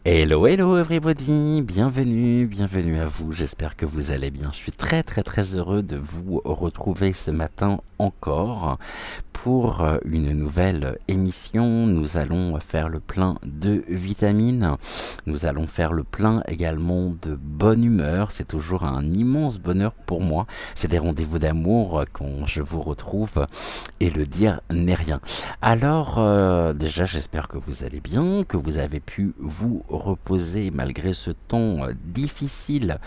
Hello, hello everybody, bienvenue à vous, j'espère que vous allez bien. Je suis très heureux de vous retrouver ce matin encore pour une nouvelle émission. Nous allons faire le plein de vitamines, nous allons faire le plein également de bonne humeur. C'est toujours un immense bonheur pour moi, c'est des rendez-vous d'amour quand je vous retrouve et le dire n'est rien. Alors déjà j'espère que vous allez bien, que vous avez pu vous reposer malgré ce temps difficile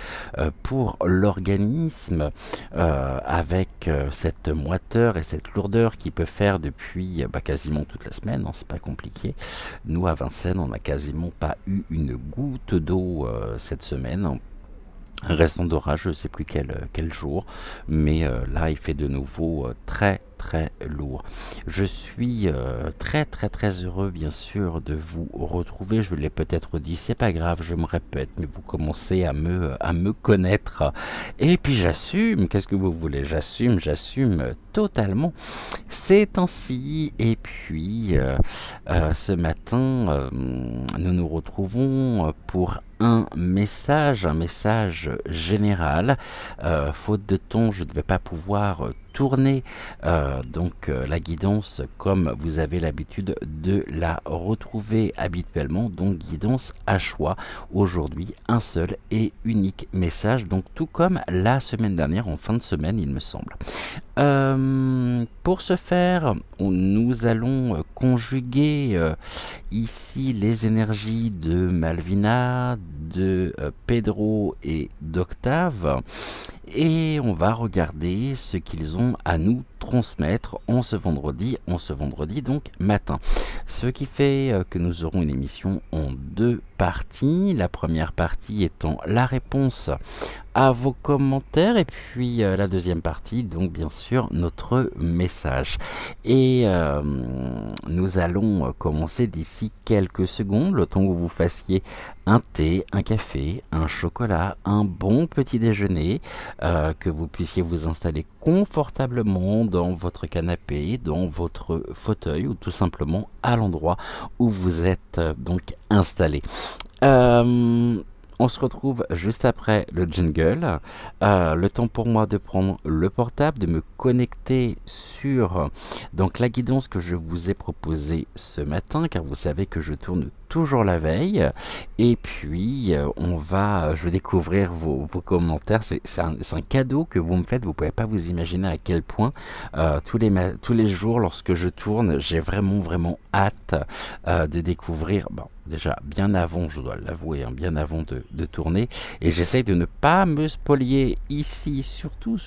pour l'organisme avec cette moiteur et cette lourdeur qui peut faire depuis quasiment toute la semaine, hein, c'est pas compliqué. Nous à Vincennes on n'a quasiment pas eu une goutte d'eau cette semaine. Un restant d'orage, je ne sais plus quel jour, mais là il fait de nouveau très lourd. Je suis très heureux bien sûr de vous retrouver. Je l'ai peut-être dit, c'est pas grave, je me répète, mais vous commencez à me connaître. Et puis j'assume, qu'est-ce que vous voulez, j'assume totalement. C'est ainsi. Et puis ce matin, nous nous retrouvons pour un message général. Faute de temps, je ne vais pas pouvoir tourner la guidance comme vous avez l'habitude de la retrouver habituellement, donc guidance à choix. Aujourd'hui, un seul et unique message, donc tout comme la semaine dernière, en fin de semaine il me semble. Pour ce faire, nous allons conjuguer ici les énergies de Malvina, de Pedro et d'Octave, et on va regarder ce qu'ils ont à nous transmettre en ce vendredi donc matin. Ce qui fait que nous aurons une émission en deux parties. La première partie étant la réponse à vos commentaires et puis la deuxième partie donc bien sûr notre message. Et nous allons commencer d'ici quelques secondes, le temps que vous fassiez un thé, un café, un chocolat, un bon petit déjeuner, que vous puissiez vous installer confortablement dans votre canapé, dans votre fauteuil ou tout simplement à l'endroit où vous êtes donc installé. On se retrouve juste après le jingle. Le temps pour moi de prendre le portable, de me connecter sur donc la guidance que je vous ai proposée ce matin, car vous savez que je tourne toujours la veille. Et puis je vais découvrir vos commentaires. C'est un cadeau que vous me faites. Vous pouvez pas vous imaginer à quel point tous les jours lorsque je tourne, j'ai vraiment hâte de découvrir. Bon, déjà bien avant, je dois l'avouer, hein, bien avant de tourner, et j'essaye de ne pas me spolier ici, surtout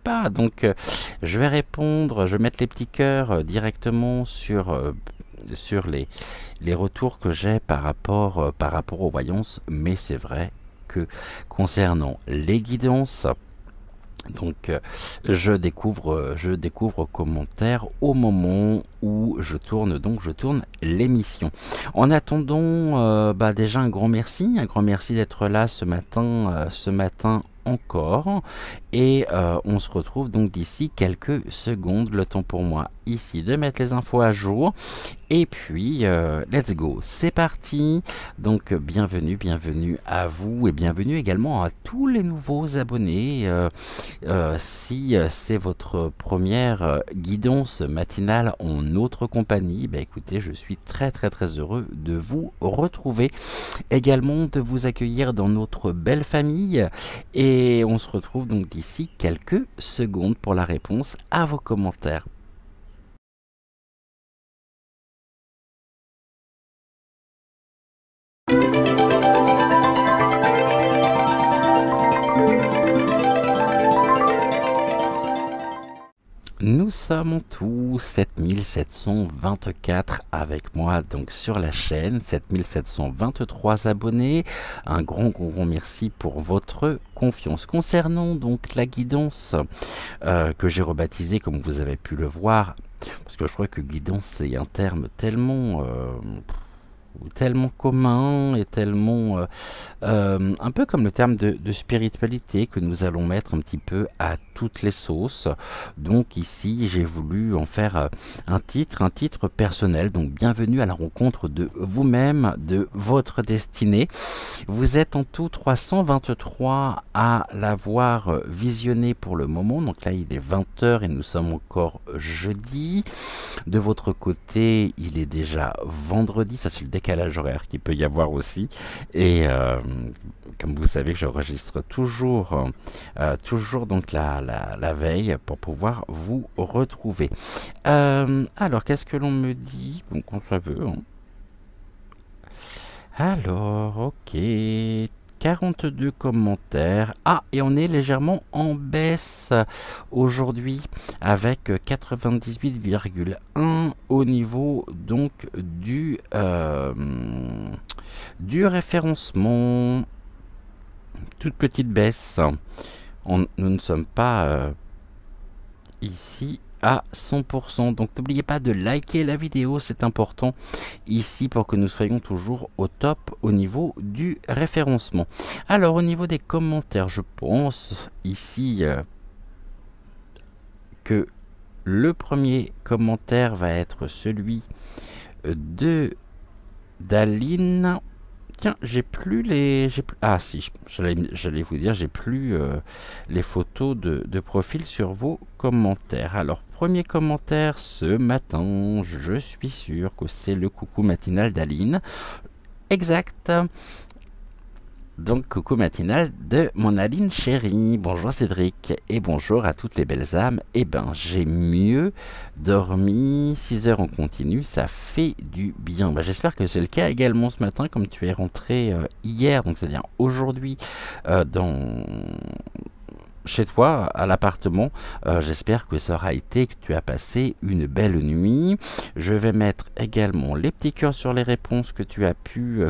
pas. Donc je vais répondre, je vais mettre les petits cœurs directement sur les retours que j'ai par rapport aux voyances, mais c'est vrai que concernant les guidances, donc je découvre commentaires au moment où je tourne l'émission. En attendant, déjà un grand merci d'être là ce matin encore, et on se retrouve donc d'ici quelques secondes. Le temps pour moi ici de mettre les infos à jour. Et puis, let's go, c'est parti. Donc, bienvenue à vous et bienvenue également à tous les nouveaux abonnés. Si c'est votre première guidance matinale en notre compagnie, bah écoutez, je suis très heureux de vous retrouver, également de vous accueillir dans notre belle famille. Et on se retrouve donc d'ici quelques secondes pour la réponse à vos commentaires. Nous sommes en tout 7724 avec moi donc sur la chaîne, 7723 abonnés. Un grand merci pour votre confiance. Concernant donc la guidance que j'ai rebaptisée, comme vous avez pu le voir, parce que je crois que guidance c'est un terme tellement commun et tellement un peu comme le terme de spiritualité que nous allons mettre un petit peu à toutes les sauces. Donc ici j'ai voulu en faire un titre personnel. Donc bienvenue à la rencontre de vous-même, de votre destinée. Vous êtes en tout 323 à l'avoir visionné pour le moment. Donc là il est 20h et nous sommes encore jeudi. De votre côté il est déjà vendredi. Ça c'est le décalage horaire qu'il peut y avoir aussi. Et comme vous savez que j'enregistre toujours donc la veille pour pouvoir vous retrouver. Alors qu'est-ce que l'on me dit? Bon, quand ça veut. Hein. Alors, ok. 42 commentaires. Ah, et on est légèrement en baisse aujourd'hui avec 98,1 au niveau donc du référencement. Toute petite baisse. Nous ne sommes pas ici à 100%. Donc n'oubliez pas de liker la vidéo, c'est important ici pour que nous soyons toujours au top au niveau du référencement. Alors au niveau des commentaires, je pense ici que le premier commentaire va être celui de Daline. Tiens, j'ai plus les... Ah si, j'allais vous dire, j'ai plus les photos de profil sur vos commentaires. Alors, premier commentaire ce matin, je suis sûr que c'est le coucou matinal d'Aline. Exact. Donc, coucou matinal de mon Aline chérie. Bonjour Cédric et bonjour à toutes les belles âmes. Eh ben, j'ai mieux dormi 6 heures en continu, ça fait du bien. Ben, j'espère que c'est le cas également ce matin, comme tu es rentré hier, donc c'est-à-dire aujourd'hui chez toi, à l'appartement. J'espère que ça aura été, que tu as passé une belle nuit. Je vais mettre également les petits cœurs sur les réponses que tu as pu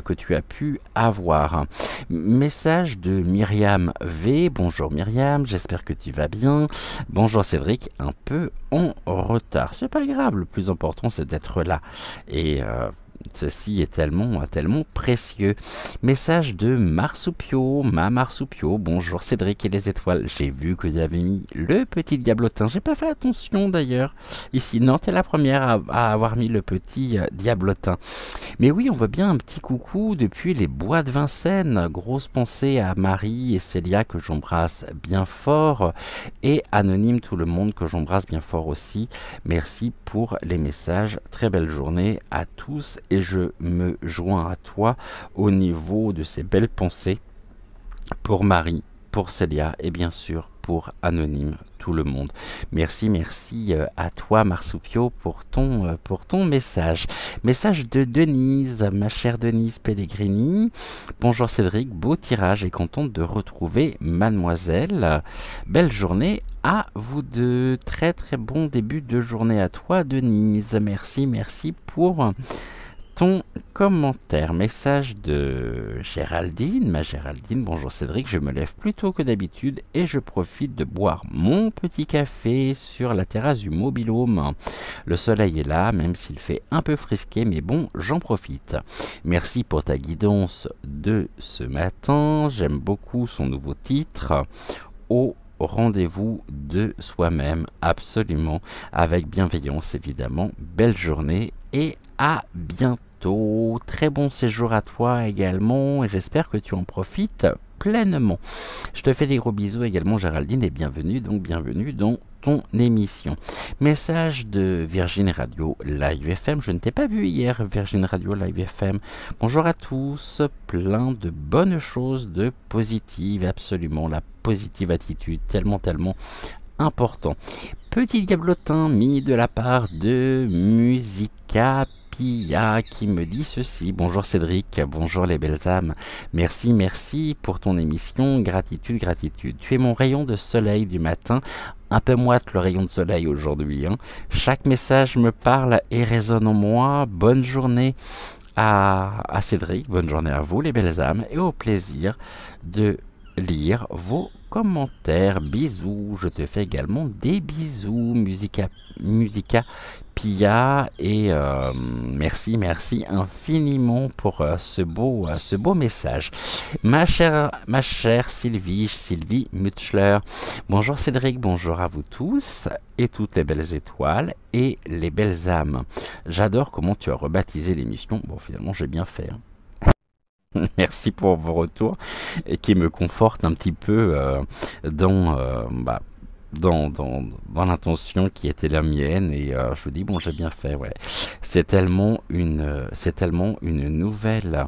avoir. Message de Myriam V. Bonjour Myriam, j'espère que tu vas bien. Bonjour Cédric, un peu en retard. C'est pas grave, le plus important c'est d'être là. Et ceci est tellement précieux. Message de Marsoupio, ma Marsoupio. Bonjour Cédric et les étoiles. J'ai vu que vous avez mis le petit diablotin. J'ai pas fait attention d'ailleurs. Ici, non, t'es la première à avoir mis le petit diablotin. Mais oui, on voit bien un petit coucou depuis les bois de Vincennes. Grosse pensée à Marie et Célia que j'embrasse bien fort. Et Anonyme, tout le monde que j'embrasse bien fort aussi. Merci pour les messages. Très belle journée à tous. Et je me joins à toi au niveau de ces belles pensées pour Marie, pour Célia et bien sûr pour Anonyme, tout le monde. Merci à toi Marsoupio pour ton message. Message de Denise, ma chère Denise Pellegrini. Bonjour Cédric, beau tirage et contente de retrouver mademoiselle. Belle journée à vous deux. Très bon début de journée à toi Denise. Merci pour ton commentaire. Message de Géraldine, ma Géraldine. Bonjour Cédric, je me lève plus tôt que d'habitude et je profite de boire mon petit café sur la terrasse du mobil-home. Le soleil est là, même s'il fait un peu frisqué, mais bon, j'en profite. Merci pour ta guidance de ce matin. J'aime beaucoup son nouveau titre. Au rendez-vous de soi-même, absolument, avec bienveillance évidemment. Belle journée et à bientôt. Très bon séjour à toi également et j'espère que tu en profites pleinement. Je te fais des gros bisous également Géraldine et bienvenue dans ton émission. Message de Virgin Radio Live FM. Je ne t'ai pas vu hier Virgin Radio Live FM. Bonjour à tous, plein de bonnes choses, de positives, absolument, la positive attitude, tellement important. Petit diablotin mis de la part de Musica Pia qui me dit ceci. Bonjour Cédric, bonjour les belles âmes. Merci pour ton émission. Gratitude. Tu es mon rayon de soleil du matin. Un peu moite le rayon de soleil aujourd'hui. Chaque message me parle et résonne en moi. Bonne journée à Cédric, bonne journée à vous les belles âmes et au plaisir de lire vos commentaires. Bisous, je te fais également des bisous, Musica Pia, et merci infiniment pour ce beau message. Ma chère Sylvie Mutschler. Bonjour Cédric, bonjour à vous tous et toutes les belles étoiles et les belles âmes. J'adore comment tu as rebaptisé l'émission. Bon, finalement, j'ai bien fait. Merci pour vos retours et qui me confortent un petit peu dans l'intention qui était la mienne et je vous dis bon j'ai bien fait, ouais. C'est tellement une nouvelle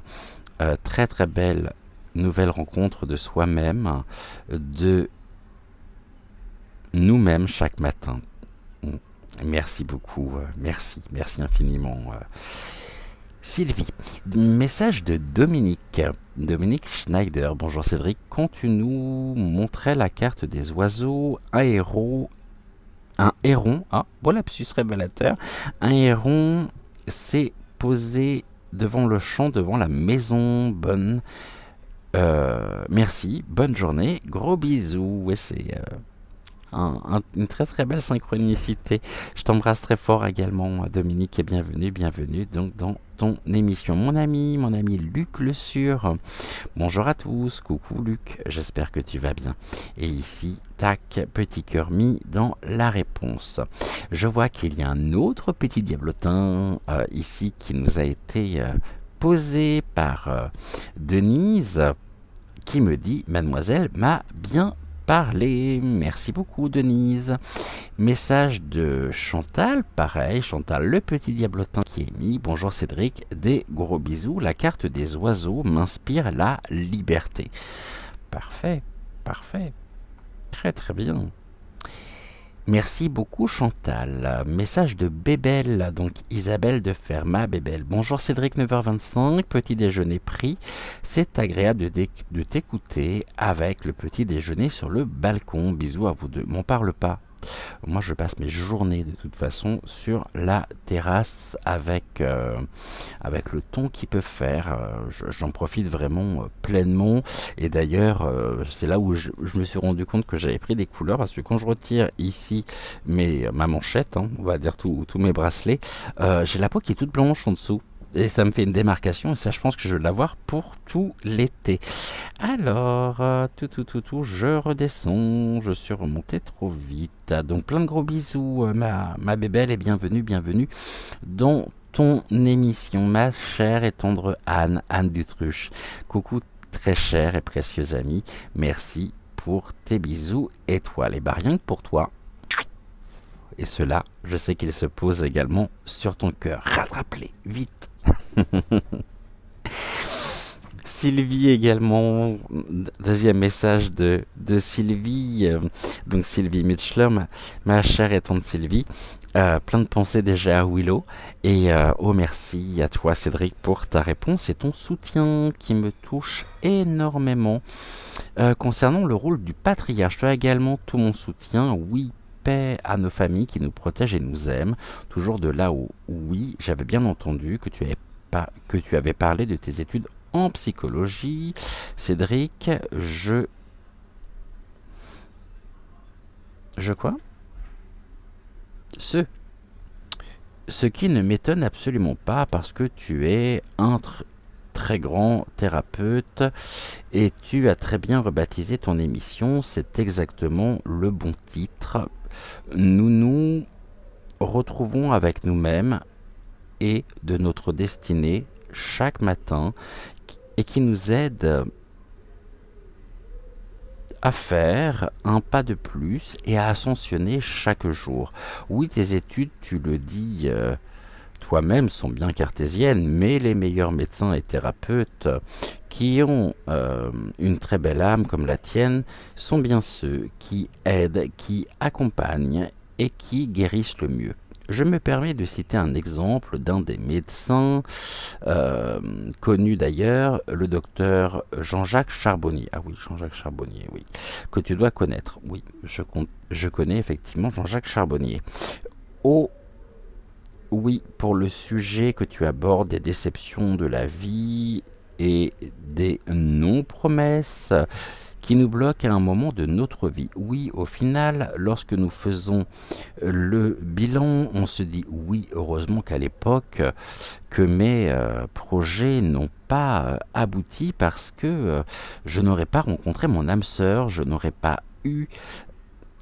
très belle nouvelle rencontre de soi-même, de nous-mêmes chaque matin. Merci beaucoup, merci infiniment. Sylvie, message de Dominique Schneider. Bonjour Cédric, quand tu nous montrais la carte des oiseaux, un héron, bon lapsus révélateur, un héron s'est posé devant le champ, devant la maison. Merci, bonne journée, gros bisous. Ouais, c'est une très belle synchronicité. Je t'embrasse très fort également Dominique et bienvenue donc dans ton émission. Mon ami Luc Le Sûr. Bonjour à tous, coucou Luc, j'espère que tu vas bien. Et ici, tac, petit cœur mis dans la réponse. Je vois qu'il y a un autre petit diablotin ici qui nous a été posé par Denise qui me dit « Mademoiselle m'a bien parlé ». Merci beaucoup Denise. Message de Chantal, pareil, Chantal le petit diablotin qui est mis. Bonjour Cédric, des gros bisous. La carte des oiseaux m'inspire la liberté. Parfait. Très bien. Merci beaucoup Chantal. Message de Bébel, donc Isabelle de Ferma, Bébel. Bonjour Cédric, 9h25, petit déjeuner pris. C'est agréable de t'écouter avec le petit déjeuner sur le balcon. Bisous à vous deux. M'en parle pas. Moi je passe mes journées de toute façon sur la terrasse avec le ton qu'il peut faire. J'en profite vraiment pleinement et d'ailleurs c'est là où je me suis rendu compte que j'avais pris des couleurs parce que quand je retire ici ma manchette, on va dire tous mes bracelets, j'ai la peau qui est toute blanche en dessous. Et ça me fait une démarcation, et ça, je pense que je vais l'avoir pour tout l'été. Alors, je redescends, je suis remonté trop vite. Donc, plein de gros bisous, ma bébelle, et bienvenue dans ton émission, ma chère et tendre Anne Dutruche. Coucou, très chère et précieuse amie, merci pour tes bisous étoiles. Et bah, rien que pour toi. Et cela, je sais qu'il se pose également sur ton cœur. Rattrape-les, vite. Sylvie également, deuxième message de Sylvie, donc Sylvie Mutschler, ma chère et tante Sylvie, plein de pensées déjà à Willow, et merci à toi Cédric pour ta réponse et ton soutien qui me touche énormément. Concernant le rôle du patriarche, tu as également tout mon soutien, oui. Paix à nos familles qui nous protègent et nous aiment, toujours de là où, oui, j'avais bien entendu que tu avais parlé de tes études en psychologie. Cédric, je quoi? Ce qui ne m'étonne absolument pas parce que tu es très grand thérapeute et tu as très bien rebaptisé ton émission, c'est exactement le bon titre. Nous nous retrouvons avec nous-mêmes et de notre destinée chaque matin et qui nous aide à faire un pas de plus et à ascensionner chaque jour. Oui, tes études, tu le dis toi-même, sont bien cartésiennes, mais les meilleurs médecins et thérapeutes qui ont une très belle âme comme la tienne sont bien ceux qui aident, qui accompagnent et qui guérissent le mieux. Je me permets de citer un exemple d'un des médecins connu d'ailleurs, le docteur Jean-Jacques Charbonnier. Ah oui, Jean-Jacques Charbonnier, oui, que tu dois connaître. Oui, je connais effectivement Jean-Jacques Charbonnier. Oh, oui, pour le sujet que tu abordes des déceptions de la vie et des non-promesses qui nous bloquent à un moment de notre vie. Oui, au final, lorsque nous faisons le bilan, on se dit oui, heureusement qu'à l'époque, que mes projets n'ont pas abouti parce que je n'aurais pas rencontré mon âme sœur, je n'aurais pas eu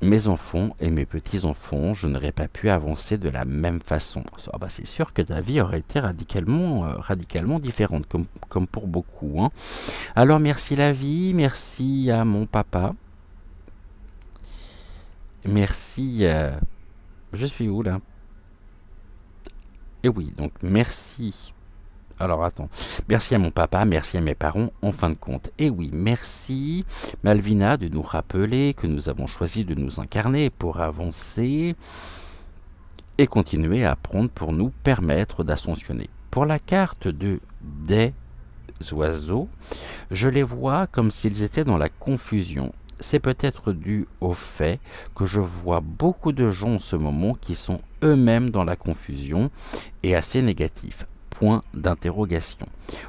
mes enfants et mes petits-enfants, je n'aurais pas pu avancer de la même façon. Ah bah c'est sûr que ta vie aurait été radicalement différente, comme pour beaucoup. Hein. Alors merci la vie, merci à mon papa, merci... je suis où là? Et oui, donc merci. Alors attends, merci à mon papa, merci à mes parents, en fin de compte. Et oui, merci Malvina de nous rappeler que nous avons choisi de nous incarner pour avancer et continuer à apprendre pour nous permettre d'ascensionner. Pour la carte des oiseaux, je les vois comme s'ils étaient dans la confusion. C'est peut-être dû au fait que je vois beaucoup de gens en ce moment qui sont eux-mêmes dans la confusion et assez négatifs. Point d'interrogation.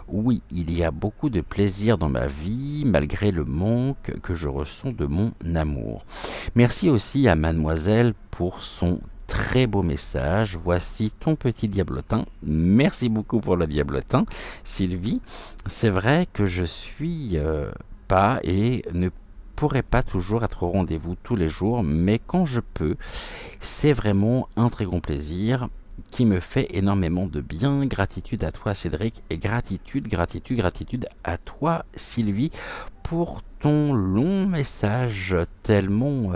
Oui, il y a beaucoup de plaisir dans ma vie, malgré le manque que je ressens de mon amour. Merci aussi à mademoiselle pour son très beau message. Voici ton petit diablotin. Merci beaucoup pour le diablotin, Sylvie. C'est vrai que je suis pas et ne pourrais pas toujours être au rendez-vous tous les jours, mais quand je peux, c'est vraiment un très grand plaisir qui me fait énormément de bien. Gratitude à toi Cédric et gratitude à toi Sylvie pour ton long message tellement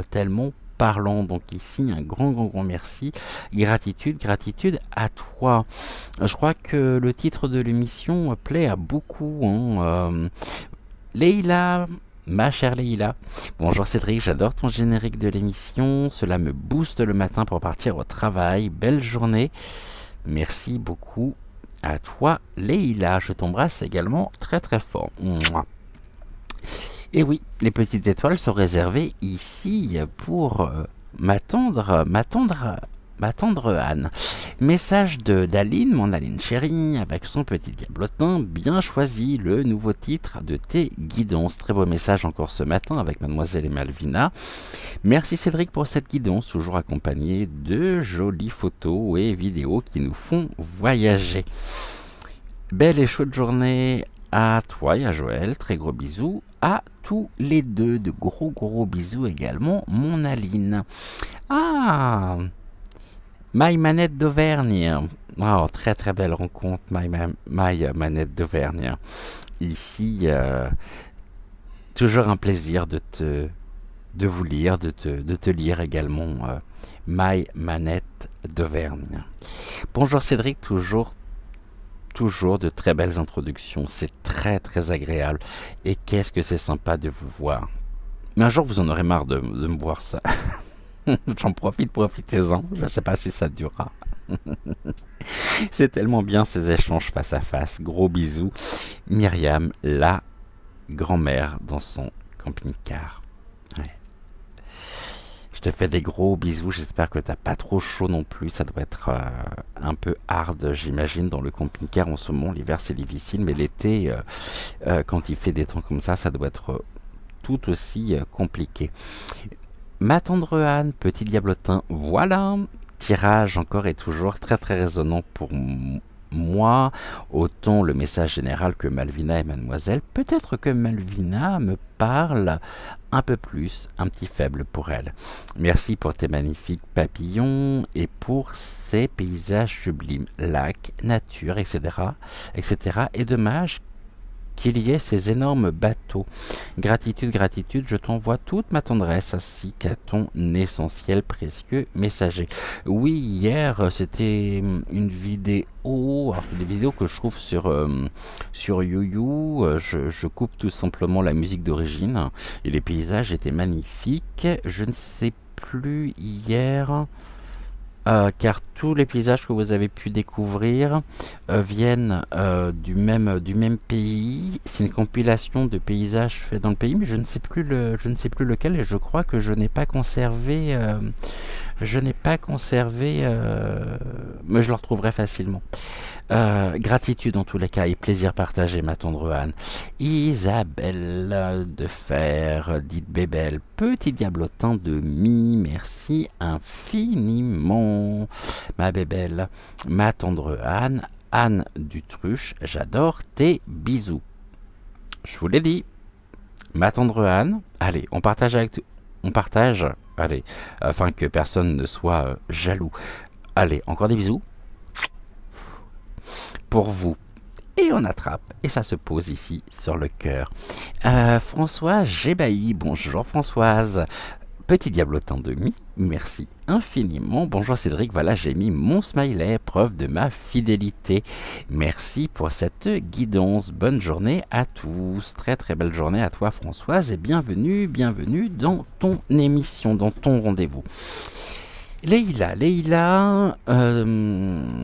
parlant. Donc ici un grand merci. Gratitude à toi. Je crois que le titre de l'émission plaît à beaucoup. Hein. Leïla, ma chère Leïla. Bonjour Cédric, j'adore ton générique de l'émission. Cela me booste le matin pour partir au travail. Belle journée. Merci beaucoup à toi Leïla. Je t'embrasse également très fort. Mouah. Et oui, les petites étoiles sont réservées ici pour ma tendre Anne. Message d'Aline, mon Aline chérie, avec son petit diablotin, bien choisi le nouveau titre de tes guidances. Très beau message encore ce matin avec mademoiselle et Malvina. Merci Cédric pour cette guidance, toujours accompagnée de jolies photos et vidéos qui nous font voyager. Belle et chaude journée à toi et à Joël, très gros bisous à tous les deux, de gros bisous également, mon Aline. Ah, My Manette d'Auvergne. Oh, très belle rencontre, My Manette d'Auvergne. Ici, toujours un plaisir de vous lire, de te lire également, My Manette d'Auvergne. Bonjour Cédric, toujours de très belles introductions, c'est très agréable. Et qu'est-ce que c'est sympa de vous voir. Mais un jour vous en aurez marre de me voir ça. J'en profitez-en, je ne sais pas si ça durera. C'est tellement bien ces échanges face à face. Gros bisous. Myriam, la grand-mère dans son camping-car. Ouais. Je te fais des gros bisous, j'espère que t'as pas trop chaud non plus, ça doit être un peu hard j'imagine dans le camping-car en ce moment, l'hiver c'est difficile, mais l'été quand il fait des temps comme ça doit être tout aussi compliqué. Ma tendre Anne, petit diablotin, voilà, tirage encore et toujours très résonnant pour moi, autant le message général que Malvina et Mademoiselle. Peut-être que Malvina me parle un peu plus, un petit faible pour elle. Merci pour tes magnifiques papillons et pour ces paysages sublimes, lacs, nature, etc., etc. Et dommage qu'il y ait ces énormes bateaux. Gratitude, gratitude, je t'envoie toute ma tendresse ainsi qu'à ton essentiel précieux messager. Oui, hier, c'était une vidéo, alors c'est des vidéos que je trouve sur YouYou. Je coupe tout simplement la musique d'origine et les paysages étaient magnifiques. Je ne sais plus hier. Car tous les paysages que vous avez pu découvrir viennent du même pays. C'est une compilation de paysages faits dans le pays, mais je ne sais plus lequel, et je crois que je n'ai pas conservé, mais je le retrouverai facilement. Gratitude en tous les cas et plaisir partagé, ma tendre Anne. Isabelle de Fer, dite Bébelle, petit diablotin de mi, merci infiniment, ma Bébelle, ma tendre Anne, Anne Dutruche, j'adore tes bisous. Je vous l'ai dit, ma tendre Anne, allez, on partage, allez, afin que personne ne soit jaloux. Allez, encore des bisous pour vous. Et on attrape, et ça se pose ici sur le cœur. Françoise Gébailly, bonjour Françoise. Petit diablotin de mi, merci infiniment. Bonjour Cédric, voilà j'ai mis mon smiley, preuve de ma fidélité. Merci pour cette guidance. Bonne journée à tous. Très très belle journée à toi Françoise et bienvenue dans ton émission, dans ton rendez-vous. Leïla,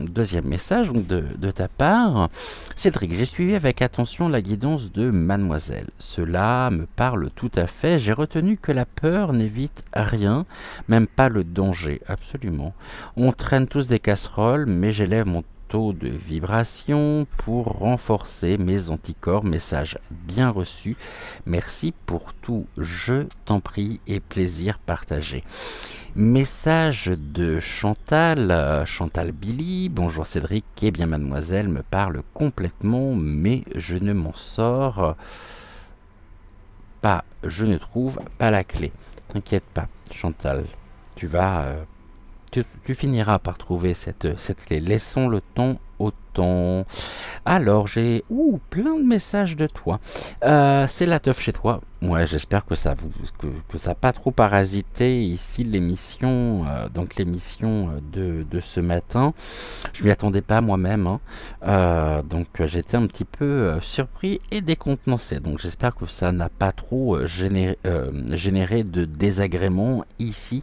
deuxième message donc de ta part. Cédric, j'ai suivi avec attention la guidance de Mademoiselle. Cela me parle tout à fait. J'ai retenu que la peur n'évite rien, même pas le danger. Absolument. On traîne tous des casseroles, mais j'élève mon taux de vibration pour renforcer mes anticorps. Message bien reçu. Merci pour tout. Je t'en prie et plaisir partagé. Message de Chantal, Chantal Billy, bonjour Cédric, eh bien Mademoiselle me parle complètement, mais je ne m'en sors pas, je ne trouve pas la clé. T'inquiète pas, Chantal, tu finiras par trouver cette clé. Laissons le temps au temps. Alors, j'ai plein de messages de toi. C'est la teuf chez toi. Ouais, j'espère que ça n'a pas trop parasité ici l'émission, donc l'émission de ce matin. Je m'y attendais pas moi-même, hein. Donc j'étais un petit peu surpris et décontenancé. Donc j'espère que ça n'a pas trop généré de désagréments ici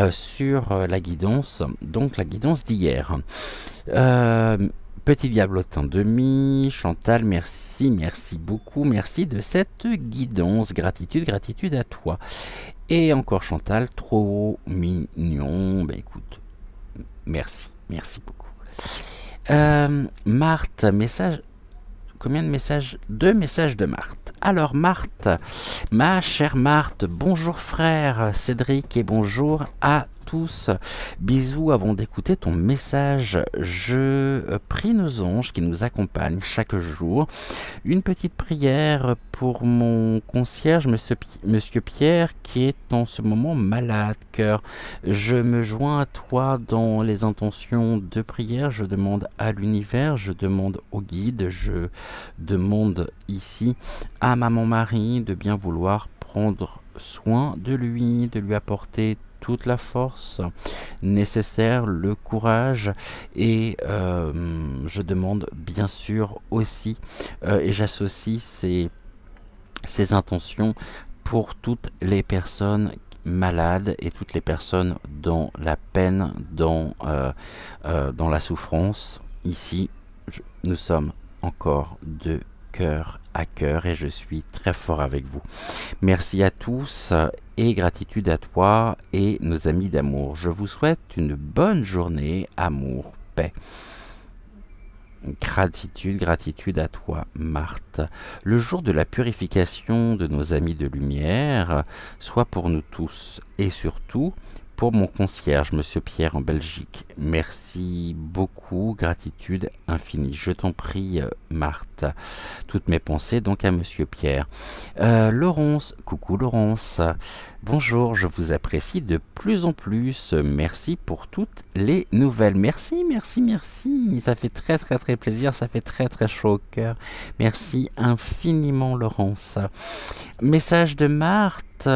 sur la guidance, donc la guidance d'hier. Petit diablotin demi, Chantal, merci beaucoup, merci de cette guidance, gratitude à toi. Et encore Chantal, trop mignon, bah écoute, merci beaucoup. Marthe, message, combien de messages? 2 messages de Marthe. Alors Marthe, ma chère Marthe, bonjour frère Cédric et bonjour à tous. Bisous avant d'écouter ton message. Je prie nos anges qui nous accompagnent chaque jour. Une petite prière pour mon concierge, Monsieur Pierre, qui est en ce moment malade. Cœur, je me joins à toi dans les intentions de prière. Je demande à l'univers, je demande au guide, je demande ici à Maman Marie de bien vouloir prendre soin de lui apporter toute la force nécessaire, le courage et je demande bien sûr aussi et j'associe ces intentions pour toutes les personnes malades et toutes les personnes dans la peine, dans la souffrance. Ici, nous sommes encore de cœur à cœur et je suis très fort avec vous. Merci à tous et gratitude à toi et nos amis d'amour. Je vous souhaite une bonne journée, amour, paix. Gratitude à toi, Marthe. Le jour de la purification de nos amis de lumière soit pour nous tous et surtout pour mon concierge, Monsieur Pierre en Belgique. Merci beaucoup, gratitude infinie. Je t'en prie, Marthe. Toutes mes pensées donc à Monsieur Pierre. Laurence, coucou Laurence. Bonjour, je vous apprécie de plus en plus. Merci pour toutes les nouvelles. Merci, merci, merci. Ça fait très très très plaisir, ça fait très très chaud au cœur. Merci infiniment Laurence. Message de Marthe.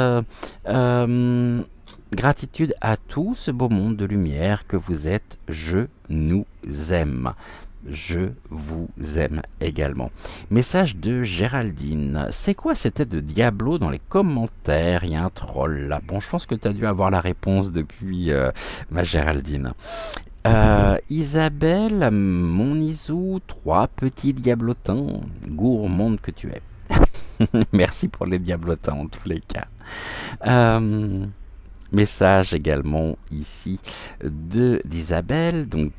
Gratitude à tout ce beau monde de lumière que vous êtes. Je nous aime. Je vous aime également. Message de Géraldine. C'est quoi c'était de Diablo dans les commentaires? Il y a un troll là. Bon, je pense que tu as dû avoir la réponse depuis ma Géraldine. Isabelle, mon Isou, 3 petits diablotins, gourmande que tu es. Merci pour les diablotins en tous les cas. Message également ici d'Isabelle, donc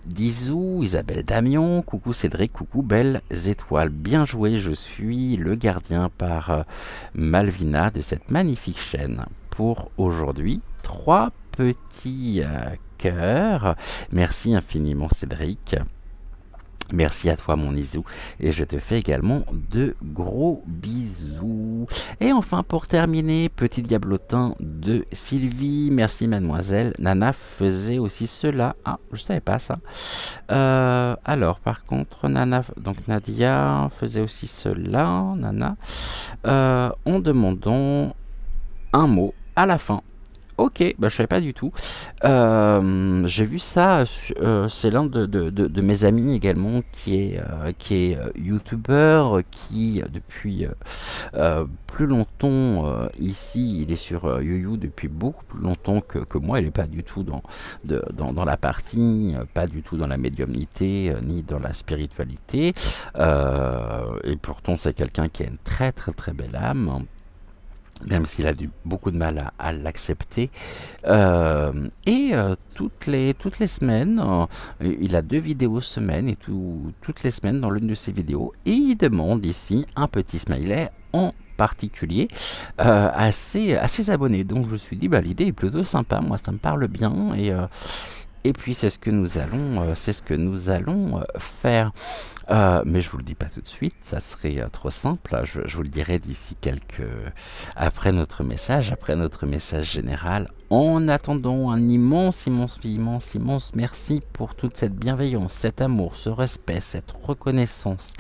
d'Isou, Isabelle Damion, coucou Cédric, coucou belles étoiles, bien joué, je suis le gardien par Malvina de cette magnifique chaîne. Pour aujourd'hui, 3 petits cœurs, merci infiniment Cédric. Merci à toi mon Isou et je te fais également de gros bisous. Et enfin pour terminer, petit diablotin de Sylvie, merci mademoiselle. Nana faisait aussi cela. Ah, je savais pas ça. Alors par contre Nana, donc Nadia faisait aussi cela, Nana, en demandant un mot à la fin. Ok, bah, je savais pas du tout. J'ai vu ça, c'est l'un de mes amis également qui est youtubeur, qui depuis plus longtemps ici, il est sur YouYou depuis beaucoup plus longtemps que moi. Il n'est pas du tout dans la partie, pas du tout dans la médiumnité, ni dans la spiritualité. Et pourtant c'est quelqu'un qui a une très très très belle âme, même s'il a beaucoup de mal à l'accepter. Toutes les semaines, il a 2 vidéos semaine, et toutes les semaines dans l'une de ses vidéos, et il demande ici un petit smiley en particulier à ses abonnés. Donc je me suis dit, bah, l'idée est plutôt sympa, moi ça me parle bien, et puis c'est ce que nous allons faire. Mais je vous le dis pas tout de suite, ça serait trop simple. Je vous le dirai d'ici après notre message général. En attendant, un immense merci pour toute cette bienveillance, cet amour, ce respect, cette reconnaissance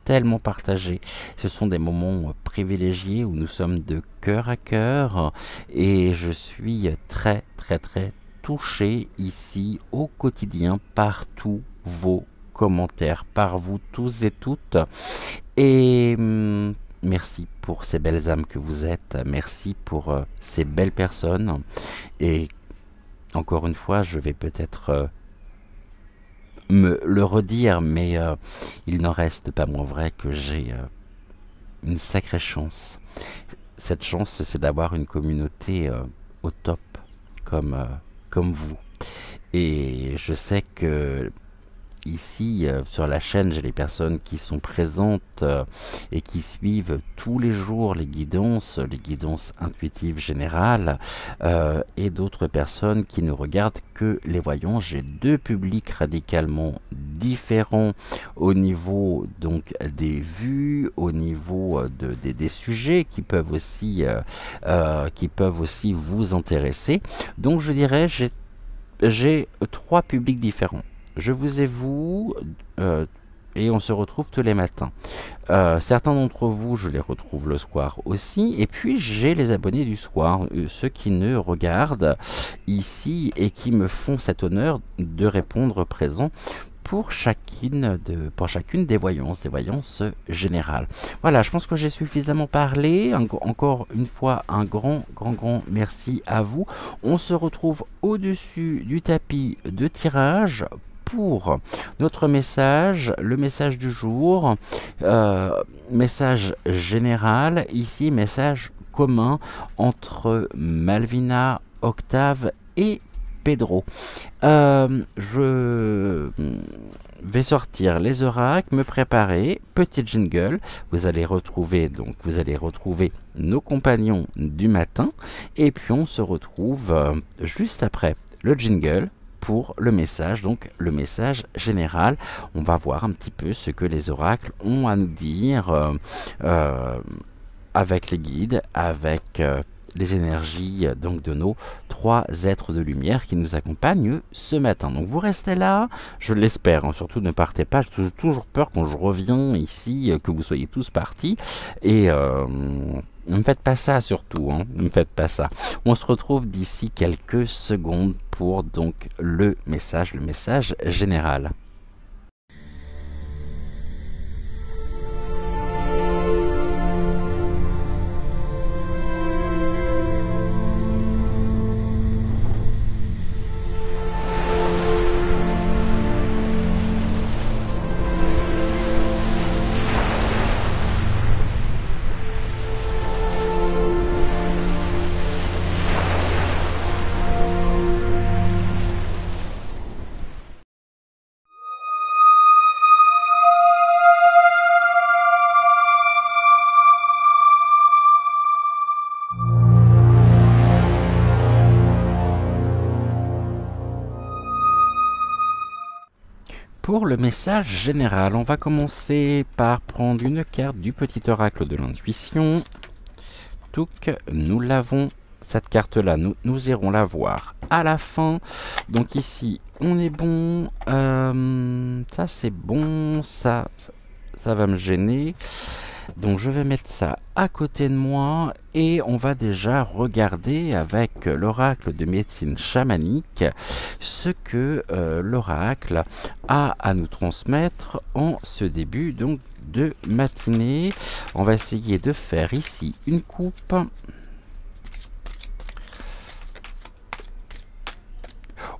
tellement partagée. Ce sont des moments privilégiés où nous sommes de cœur à cœur, et je suis très très très touché ici au quotidien par tous vos commentaires, par vous tous et toutes. Et merci pour ces belles âmes que vous êtes, merci pour ces belles personnes. Et encore une fois, je vais peut-être me le redire, mais il n'en reste pas moins vrai que j'ai une sacrée chance. Cette chance, c'est d'avoir une communauté au top, comme vous. Et je sais que ici, sur la chaîne, j'ai les personnes qui sont présentes et qui suivent tous les jours les guidances intuitives générales, et d'autres personnes qui ne regardent que les voyants. J'ai 2 publics radicalement différents au niveau donc des vues, au niveau des sujets qui peuvent aussi vous intéresser. Donc je dirais, j'ai 3 publics différents. Je vous avoue, et on se retrouve tous les matins. Certains d'entre vous, je les retrouve le soir aussi. Et puis, j'ai les abonnés du soir, ceux qui ne regardent ici et qui me font cet honneur de répondre présent pour chacune des voyances générales. Voilà, je pense que j'ai suffisamment parlé. Encore une fois, un grand merci à vous. On se retrouve au-dessus du tapis de tirage pour notre message, le message du jour, message général, ici message commun entre Malvina, Octave et Pedro. Je vais sortir les oracles, me préparer, petit jingle. Vous allez retrouver nos compagnons du matin, et puis on se retrouve juste après le jingle pour le message, donc le message général. On va voir un petit peu ce que les oracles ont à nous dire avec les guides, avec les énergies donc de nos 3 êtres de lumière qui nous accompagnent ce matin. Donc vous restez là, je l'espère, hein, surtout ne partez pas, j'ai toujours peur quand je reviens ici que vous soyez tous partis, et ne me faites pas ça surtout, hein, ne me faites pas ça. On se retrouve d'ici quelques secondes pour donc le message général. Pour le message général, on va commencer par prendre une carte du petit oracle de l'intuition. Touc, nous l'avons. Cette carte-là, nous irons la voir à la fin. Donc ici, on est bon. Ça, c'est bon. Ça va me gêner. Donc je vais mettre ça à côté de moi et on va déjà regarder avec l'oracle de médecine chamanique ce que l'oracle a à nous transmettre en ce début donc de matinée. On va essayer de faire ici une coupe.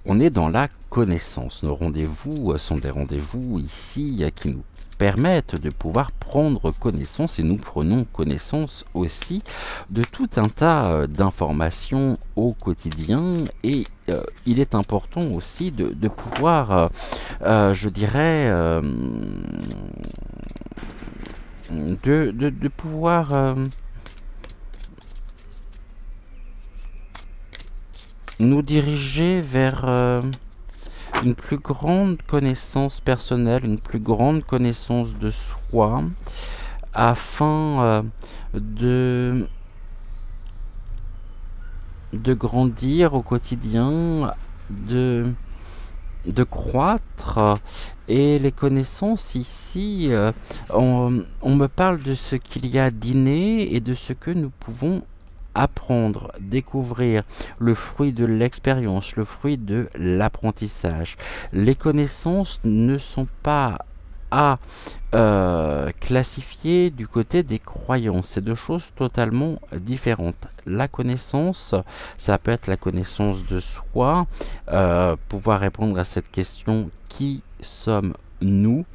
On est dans la connaissance. Nos rendez-vous sont des rendez-vous ici qui nous permettent de pouvoir prendre connaissance, et nous prenons connaissance aussi de tout un tas d'informations au quotidien, et il est important aussi de pouvoir, je dirais, de pouvoir nous diriger vers une plus grande connaissance personnelle, une plus grande connaissance de soi, afin de grandir au quotidien, de croître. Et les connaissances ici, on me parle de ce qu'il y a d'inné et de ce que nous pouvons apprendre, découvrir, le fruit de l'expérience, le fruit de l'apprentissage. Les connaissances ne sont pas à classifier du côté des croyances. C'est deux choses totalement différentes. La connaissance, ça peut être la connaissance de soi, pouvoir répondre à cette question: qui sommes-nous?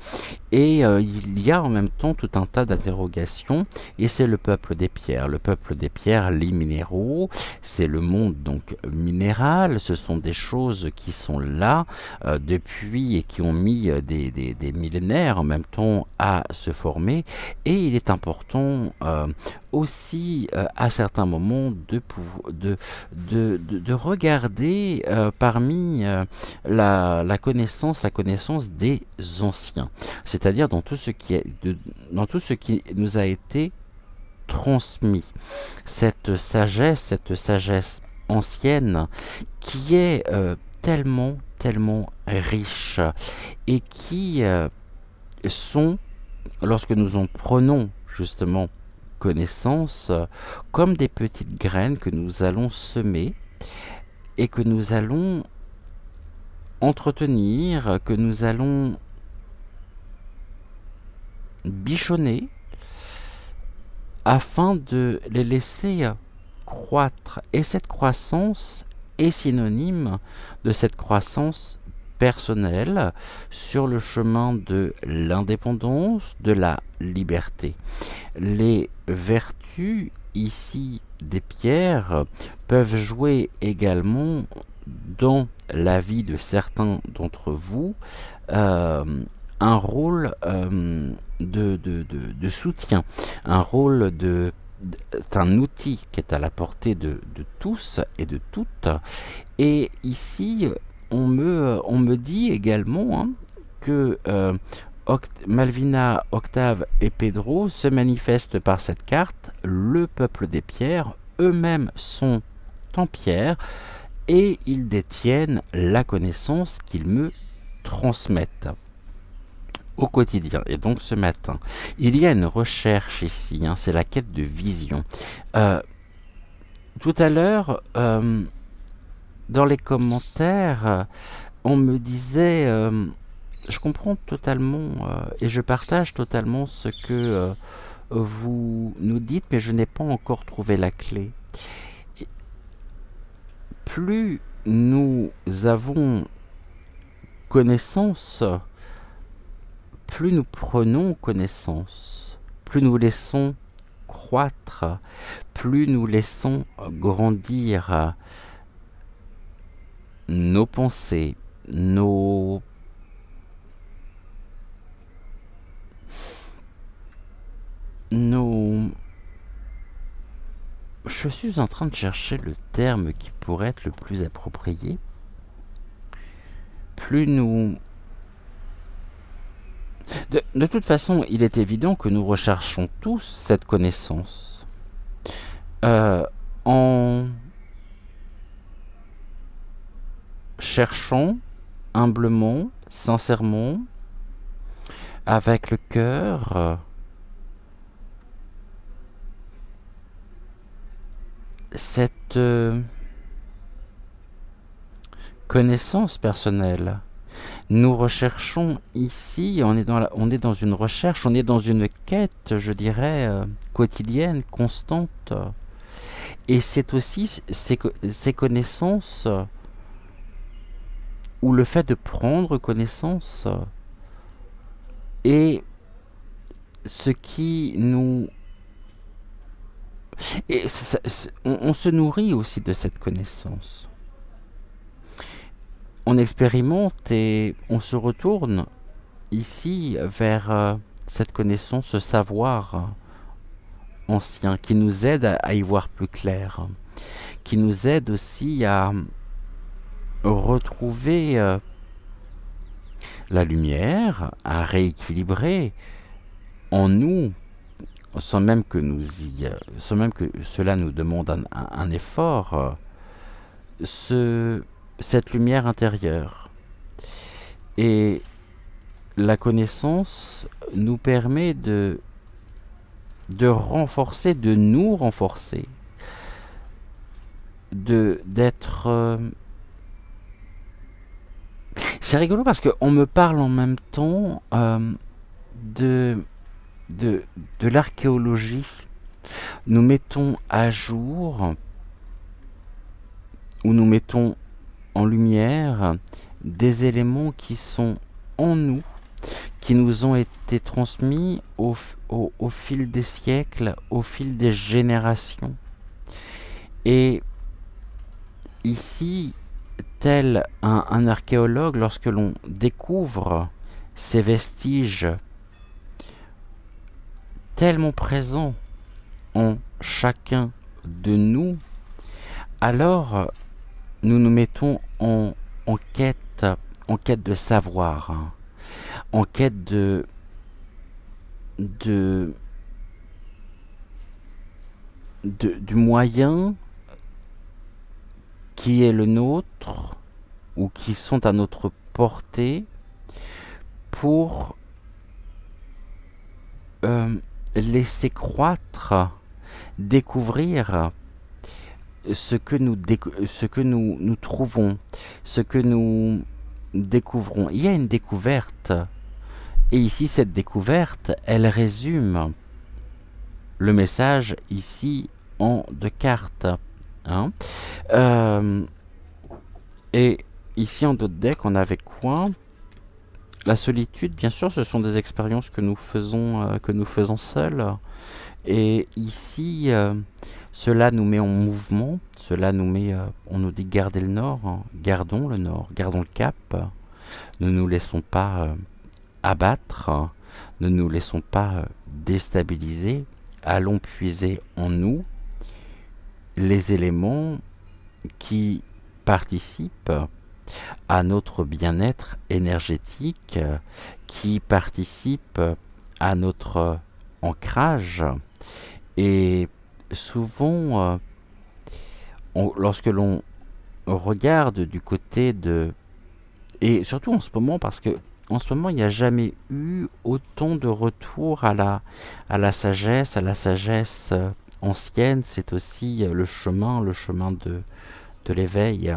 Et il y a en même temps tout un tas d'interrogations, et c'est le peuple des pierres. Le peuple des pierres, les minéraux, c'est le monde donc minéral. Ce sont des choses qui sont là depuis et qui ont mis des millénaires en même temps à se former. Et il est important aussi à certains moments de regarder parmi la connaissance des anciens, c'est-à-dire dans tout ce qui nous a été transmis, cette sagesse ancienne qui est tellement riche, et qui sont, lorsque nous en prenons justement connaissance, comme des petites graines que nous allons semer et que nous allons entretenir, que nous allons bichonner afin de les laisser croître. Et cette croissance est synonyme de cette croissance personnelle sur le chemin de l'indépendance, de la liberté. Les vertus ici des pierres peuvent jouer également dans la vie de certains d'entre vous un rôle de soutien, un rôle c'est un outil qui est à la portée de tous et de toutes. Et ici, on me dit également hein, que Malvina, Octave et Pedro se manifestent par cette carte. Le peuple des pierres, eux-mêmes sont en pierre et ils détiennent la connaissance qu'ils me transmettent au quotidien. Et donc ce matin, il y a une recherche ici, hein, c'est la quête de vision. Tout à l'heure, dans les commentaires, on me disait, je comprends totalement et je partage totalement ce que vous nous dites, mais je n'ai pas encore trouvé la clé. Et plus nous avons connaissance, plus nous prenons connaissance, plus nous laissons croître, plus nous laissons grandir nos pensées, nos Je suis en train de chercher le terme qui pourrait être le plus approprié. Plus nous... De toute façon, il est évident que nous recherchons tous cette connaissance. En cherchant humblement, sincèrement, avec le cœur, cette connaissance personnelle. Nous recherchons ici, on est dans une recherche, on est dans une quête, je dirais, quotidienne, constante. Et c'est aussi ces connaissances, ou le fait de prendre connaissance, et ce qui nous... Et on se nourrit aussi de cette connaissance. On expérimente et on se retourne ici vers cette connaissance, ce savoir ancien qui nous aide à y voir plus clair, qui nous aide aussi à retrouver la lumière, à rééquilibrer en nous, sans même que cela nous demande un effort, cette lumière intérieure. Et la connaissance nous permet de renforcer, de nous renforcer, d'être... C'est rigolo parce qu'on me parle en même temps de l'archéologie. Nous mettons à jour, ou nous mettons en lumière des éléments qui sont en nous, qui nous ont été transmis au fil des siècles, au fil des générations. Et ici, tel un archéologue, lorsque l'on découvre ces vestiges tellement présents en chacun de nous, alors nous nous mettons en quête de savoir, en quête du moyen qui est le nôtre ou qui sont à notre portée pour laisser croître, découvrir ce que nous trouvons, ce que nous découvrons. Il y a une découverte, et ici cette découverte, elle résume le message ici en 2 cartes. Hein. Et ici en d'autres decks, on avait quoi? La solitude, bien sûr, ce sont des expériences que nous faisons seuls. Et ici, Cela nous met en mouvement, cela nous met, on nous dit gardez le nord, hein. Gardons le nord, gardons le cap, ne nous laissons pas abattre, ne nous laissons pas déstabiliser, allons puiser en nous les éléments qui participent à notre bien-être énergétique, qui participent à notre ancrage. Et souvent, lorsque l'on regarde du côté de... Et surtout en ce moment, parce que en ce moment, il n'y a jamais eu autant de retour à la sagesse, ancienne. C'est aussi le chemin de l'éveil.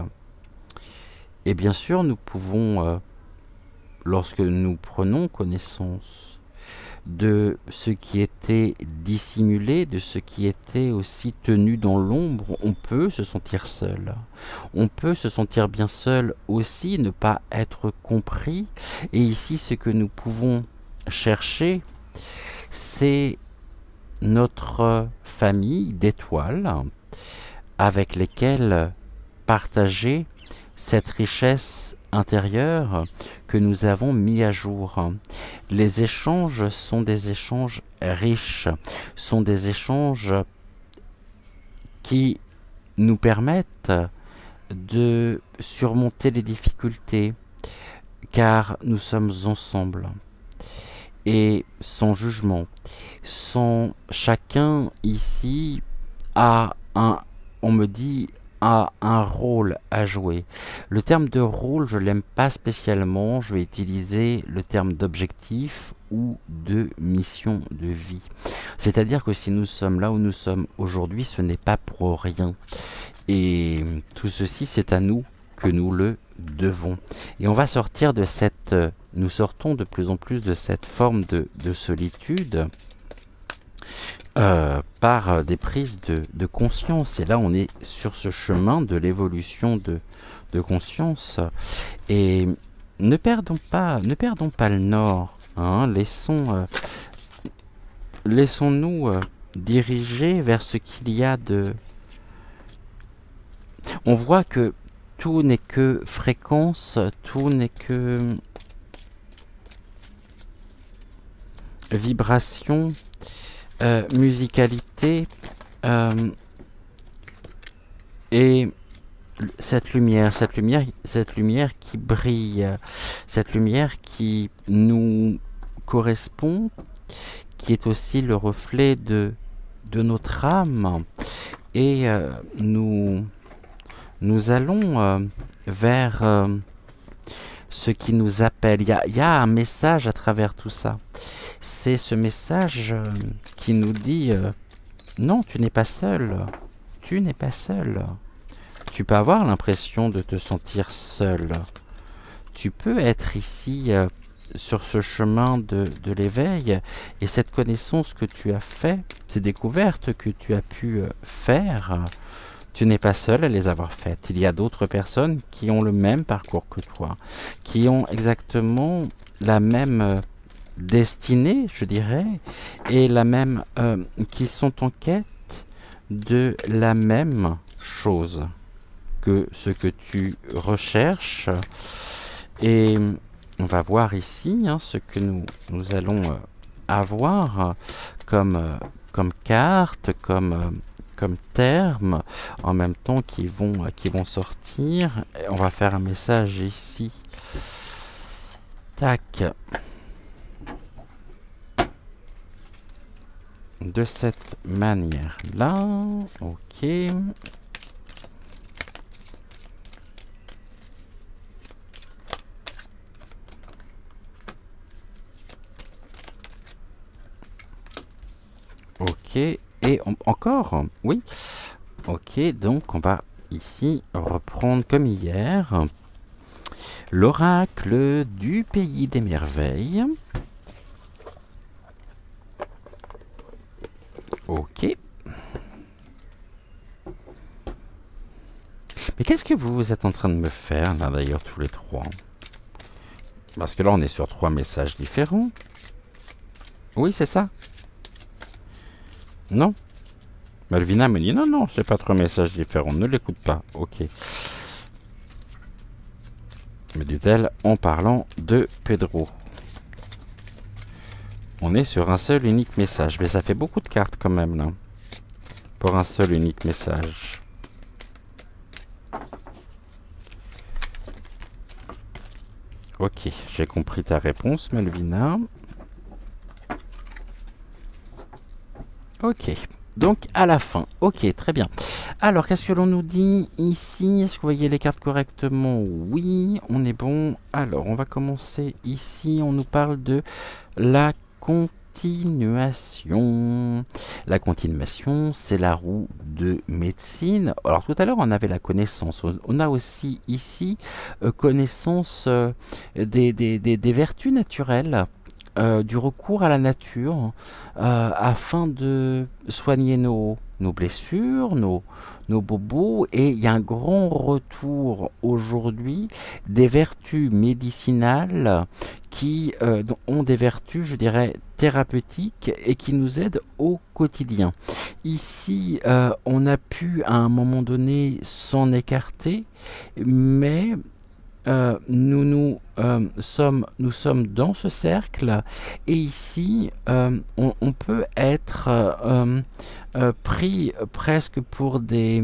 Et bien sûr, nous pouvons, lorsque nous prenons connaissance de ce qui était dissimulé, de ce qui était aussi tenu dans l'ombre, on peut se sentir seul. On peut se sentir bien seul aussi, ne pas être compris. Et ici, ce que nous pouvons chercher, c'est notre famille d'étoiles avec lesquelles partager cette richesse intérieure que nous avons mis à jour. Les échanges sont des échanges riches, sont des échanges qui nous permettent de surmonter les difficultés, car nous sommes ensemble et sans jugement, sans chacun ici a on me dit, a un rôle à jouer. Le terme de rôle, je l'aime pas spécialement, je vais utiliser le terme d'objectif ou de mission de vie. C'est-à-dire que si nous sommes là où nous sommes aujourd'hui, ce n'est pas pour rien. Et tout ceci, c'est à nous que nous le devons. Et on va sortir de cette... Nous sortons de plus en plus de cette forme de solitude par des prises de conscience. Et là, on est sur ce chemin de l'évolution de conscience. Et ne perdons pas le nord. Hein, laissons-nous diriger vers ce qu'il y a de... On voit que tout n'est que fréquence, tout n'est que vibration, musicalité, et cette lumière qui brille, cette lumière qui nous correspond, qui est aussi le reflet de notre âme. Et nous allons vers ce qui nous appelle. Il y a un message à travers tout ça. C'est ce message qui nous dit non, tu n'es pas seul. Tu n'es pas seul. Tu peux avoir l'impression de te sentir seul. Tu peux être ici sur ce chemin de l'éveil, et cette connaissance que tu as fait, ces découvertes que tu as pu faire, tu n'es pas seul à les avoir faites. Il y a d'autres personnes qui ont le même parcours que toi, qui ont exactement la même destinée, je dirais, et la même, qui sont en quête de la même chose que ce que tu recherches. Et on va voir ici ce que nous allons avoir comme carte, comme termes, en même temps qui vont sortir. Et on va faire un message ici. Tac. De cette manière-là. Ok. Ok, et encore, oui. Ok, donc on va ici reprendre comme hier l'oracle du pays des merveilles. Ok. Mais qu'est-ce que vous êtes en train de me faire là d'ailleurs tous les trois? Parce que là on est sur 3 messages différents. Oui, c'est ça. Non? Malvina me dit non, non, c'est pas trois messages différents, ne l'écoute pas. Ok. Me dit-elle en parlant de Pedro. On est sur un seul unique message, mais ça fait beaucoup de cartes quand même là. Pour un seul unique message. Ok, j'ai compris ta réponse, Malvina. Ok, donc à la fin. Ok, très bien. Alors, qu'est-ce que l'on nous dit ici? Est-ce que vous voyez les cartes correctement? Oui, on est bon. Alors, on va commencer ici. On nous parle de la continuation. La continuation, c'est la roue de médecine. Alors, tout à l'heure, on avait la connaissance. On a aussi ici connaissance des vertus naturelles. Du recours à la nature afin de soigner nos blessures, nos bobos. Et il y a un grand retour aujourd'hui des vertus médicinales qui ont des vertus, je dirais, thérapeutiques et qui nous aident au quotidien. Ici, on a pu à un moment donné s'en écarter, mais nous sommes dans ce cercle et ici on peut être pris presque pour des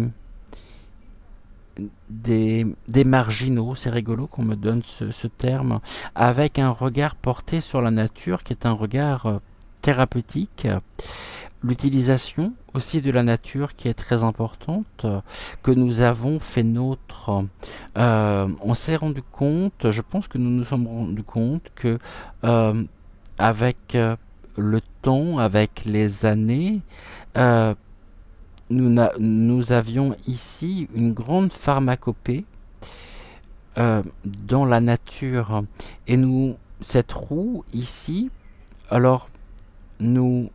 marginaux. C'est rigolo qu'on me donne ce terme, avec un regard porté sur la nature qui est un regard thérapeutique. L'utilisation aussi de la nature qui est très importante, que nous avons fait nôtre. On s'est rendu compte, je pense que nous nous sommes rendu compte que avec le temps, avec les années, nous avions ici une grande pharmacopée dans la nature. Et cette roue ici, alors nous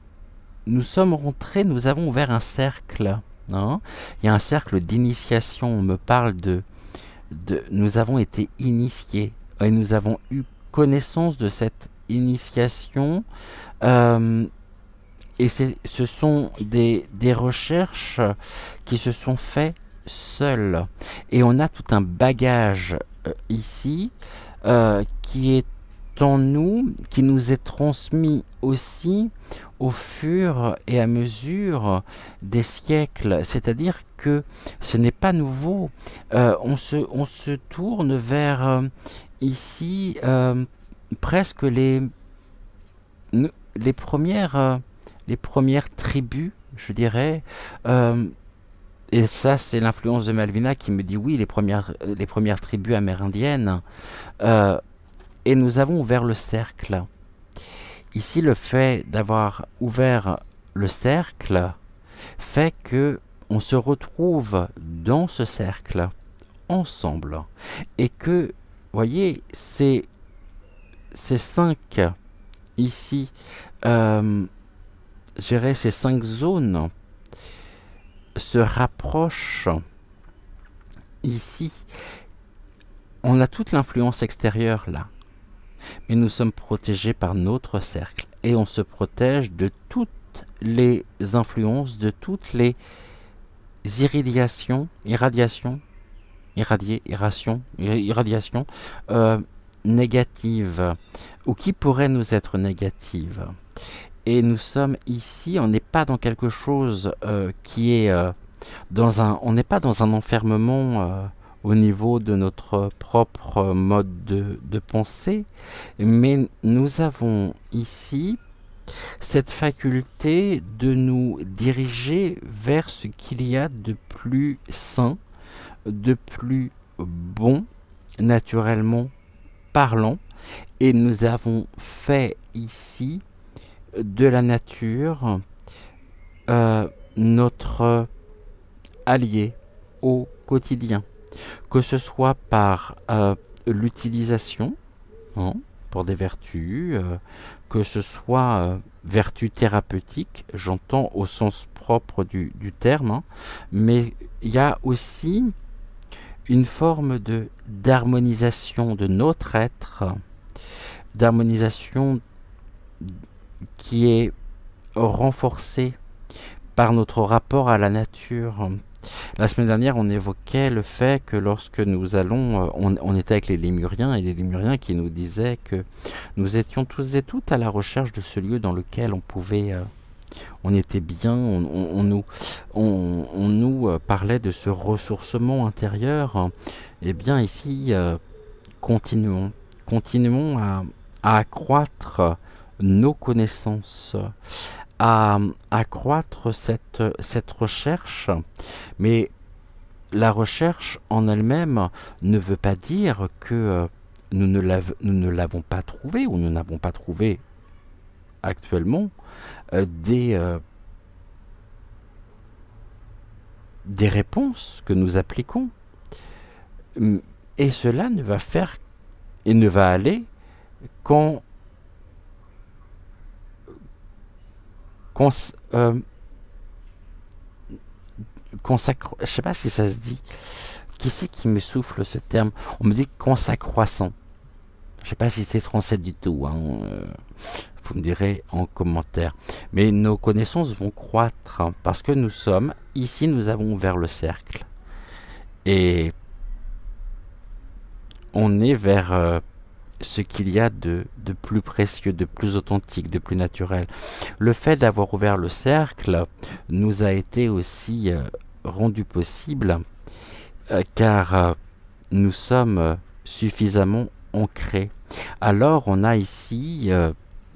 sommes rentrés, nous avons ouvert un cercle. Hein. Il y a un cercle d'initiation. On me parle nous avons été initiés et nous avons eu connaissance de cette initiation. Et ce sont des recherches qui se sont faites seules. Et on a tout un bagage ici qui est en nous, qui nous est transmis aussi au fur et à mesure des siècles. C'est-à-dire que ce n'est pas nouveau. On se tourne vers ici presque les premières tribus, je dirais. Et ça, c'est l'influence de Malvina qui me dit oui, les premières tribus amérindiennes. Et nous avons ouvert le cercle. Ici, le fait d'avoir ouvert le cercle fait que on se retrouve dans ce cercle ensemble. Et que, voyez, ces 5 ici, ces 5 zones se rapprochent ici. On a toute l'influence extérieure là. Mais nous sommes protégés par notre cercle. Et on se protège de toutes les influences, de toutes les irradiations négatives, ou qui pourraient nous être négatives. Et nous sommes ici, on n'est pas dans quelque chose qui est on n'est pas dans un enfermement au niveau de notre propre mode de pensée, mais nous avons ici cette faculté de nous diriger vers ce qu'il y a de plus sain, de plus bon, naturellement parlant, et nous avons fait ici de la nature notre allié au quotidien, que ce soit par l'utilisation pour des vertus, que ce soit vertus thérapeutiques, j'entends au sens propre du terme, mais il y a aussi une forme d'harmonisation de notre être, d'harmonisation qui est renforcée par notre rapport à la nature. La semaine dernière, on évoquait le fait que lorsque nous allons, on était avec les Lémuriens, et les Lémuriens qui nous disaient que nous étions tous et toutes à la recherche de ce lieu dans lequel on pouvait, on était bien, on nous parlait de ce ressourcement intérieur. Eh bien ici, continuons, continuons à accroître nos connaissances, à accroître cette recherche, mais la recherche en elle-même ne veut pas dire que nous ne l'avons pas trouvé ou nous n'avons pas trouvé actuellement des réponses que nous appliquons. Et cela ne va faire et ne va aller qu'en je sais pas si ça se dit. Qui c'est qui me souffle ce terme? On me dit qu'en s'accroissant. Je sais pas si c'est français du tout. Vous me direz en commentaire. Mais nos connaissances vont croître parce que nous sommes, ici nous avons ouvert le cercle. Et on est vers ce qu'il y a de plus précieux, de plus authentique, de plus naturel. Le fait d'avoir ouvert le cercle nous a été aussi rendu possible car nous sommes suffisamment ancrés. Alors on a ici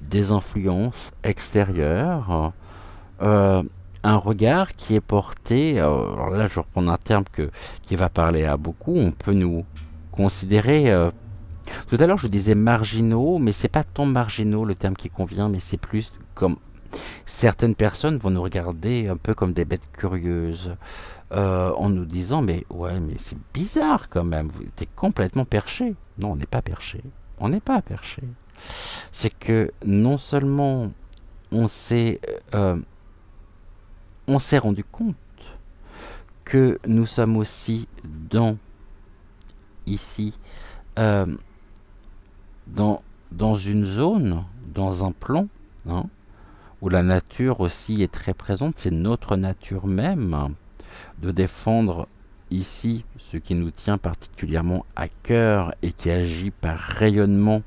des influences extérieures, un regard qui est porté, alors là je reprends un terme qui va parler à beaucoup, on peut nous considérer, tout à l'heure je disais marginaux, mais c'est pas tant marginaux le terme qui convient, mais c'est plus comme certaines personnes vont nous regarder un peu comme des bêtes curieuses, en nous disant mais ouais mais c'est bizarre quand même, vous êtes complètement perché. Non, on n'est pas perché, on n'est pas perché. C'est que non seulement on s'est rendu compte que nous sommes aussi ici euh, dans une zone, dans un plan, hein, où la nature aussi est très présente, c'est notre nature même de défendre ici ce qui nous tient particulièrement à cœur et qui agit par rayonnement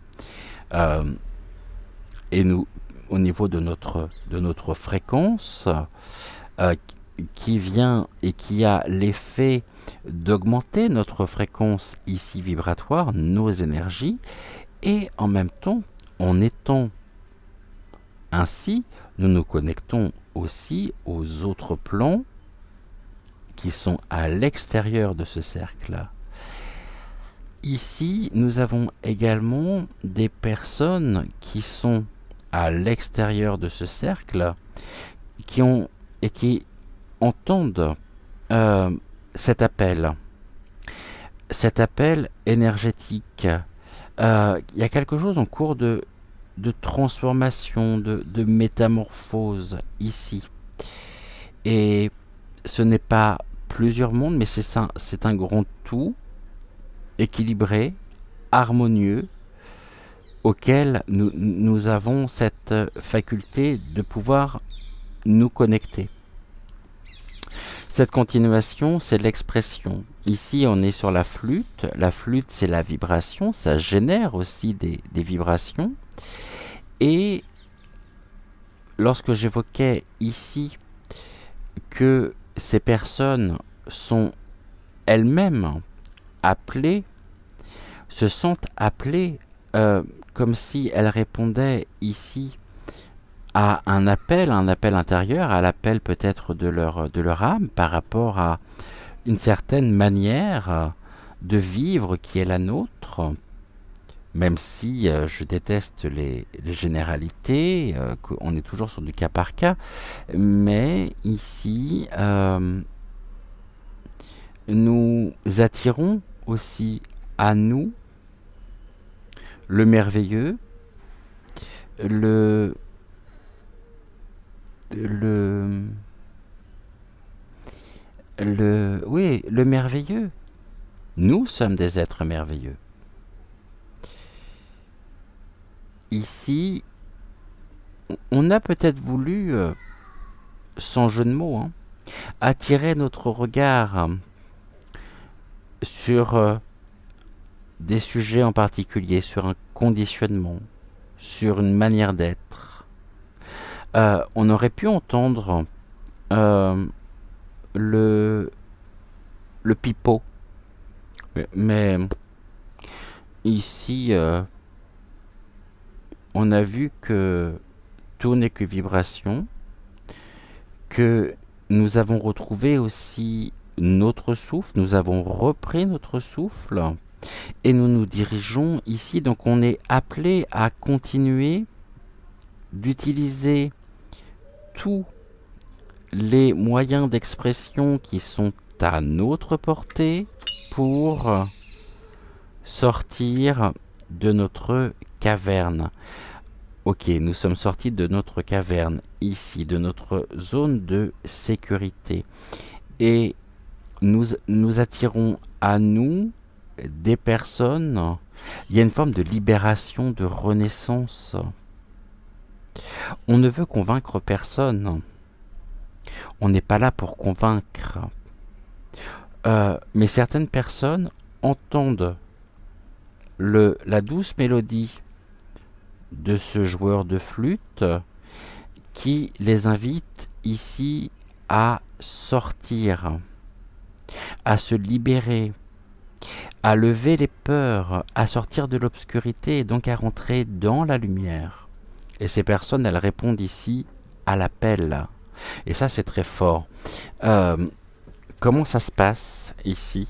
et nous au niveau de notre fréquence qui vient et qui a l'effet d'augmenter notre fréquence ici vibratoire, nos énergies, et en même temps, en étant ainsi, nous nous connectons aussi aux autres plans qui sont à l'extérieur de ce cercle. Ici, nous avons également des personnes qui sont à l'extérieur de ce cercle, qui entendent cet appel énergétique. Il y a quelque chose en cours de transformation, de métamorphose ici. Et ce n'est pas plusieurs mondes, mais c'est un grand tout, équilibré, harmonieux, auquel nous avons cette faculté de pouvoir nous connecter. Cette continuation, c'est l'expression. Ici, on est sur la flûte. La flûte, c'est la vibration. Ça génère aussi des vibrations. Et lorsque j'évoquais ici que ces personnes sont elles-mêmes appelées, se sentent appelées comme si elles répondaient ici à un appel intérieur, à l'appel peut-être de leur âme par rapport à une certaine manière de vivre qui est la nôtre, même si je déteste les généralités, qu'on est toujours sur du cas par cas, mais ici, nous attirons aussi à nous le merveilleux, oui, le merveilleux. Nous sommes des êtres merveilleux. Ici, on a peut-être voulu sans jeu de mots, hein, attirer notre regard sur des sujets en particulier, sur un conditionnement, sur une manière d'être. On aurait pu entendre euh, le, le pipeau, mais ici, on a vu que tout n'est que vibration, que nous avons retrouvé aussi notre souffle, nous avons repris notre souffle et nous nous dirigeons ici. Donc on est appelé à continuer d'utiliser tous les moyens d'expression qui sont à notre portée pour sortir de notre caverne. Ok, nous sommes sortis de notre caverne, ici, de notre zone de sécurité. Et nous attirons à nous des personnes. Il y a une forme de libération, de renaissance. On ne veut convaincre personne. On n'est pas là pour convaincre. Mais certaines personnes entendent la douce mélodie de ce joueur de flûte qui les invite ici à sortir, à se libérer, à lever les peurs, à sortir de l'obscurité et donc à rentrer dans la lumière. Et ces personnes, elles répondent ici à l'appel. Et ça, c'est très fort. Comment ça se passe ici?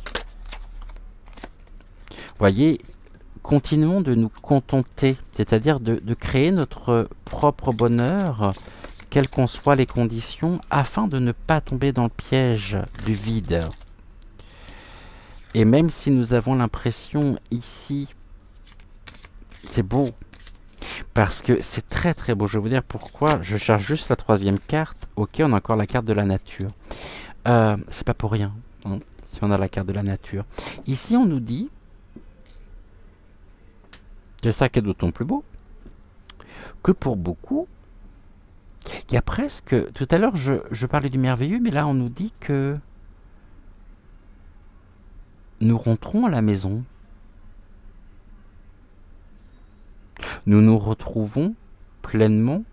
Voyez, continuons de nous contenter, c'est-à-dire de créer notre propre bonheur, quelles qu'en soient les conditions, afin de ne pas tomber dans le piège du vide. Et même si nous avons l'impression ici, c'est beau, parce que c'est très très beau. Je vais vous dire pourquoi. Je cherche juste la troisième carte. Ok, on a encore la carte de la nature. C'est pas pour rien, hein, si on a la carte de la nature. Ici, on nous dit, c'est ça qui est d'autant plus beau, que pour beaucoup, il y a presque... Tout à l'heure, je parlais du merveilleux, mais là, on nous dit que nous rentrons à la maison. Nous nous retrouvons pleinement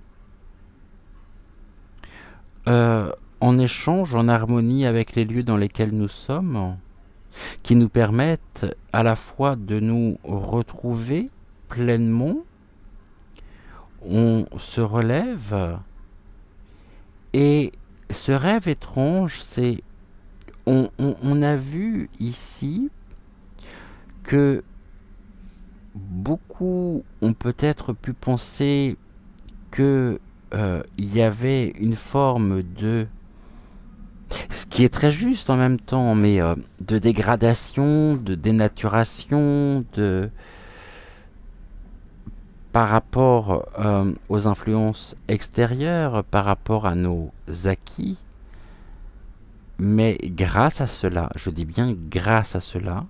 en échange, en harmonie avec les lieux dans lesquels nous sommes, qui nous permettent à la fois de nous retrouver pleinement, on se relève, et ce rêve étrange, c'est... On a vu ici que beaucoup ont peut-être pu penser que il y avait une forme de... Ce qui est très juste en même temps, mais de dégradation, de dénaturation, par rapport aux influences extérieures, par rapport à nos acquis. Mais grâce à cela, je dis bien grâce à cela,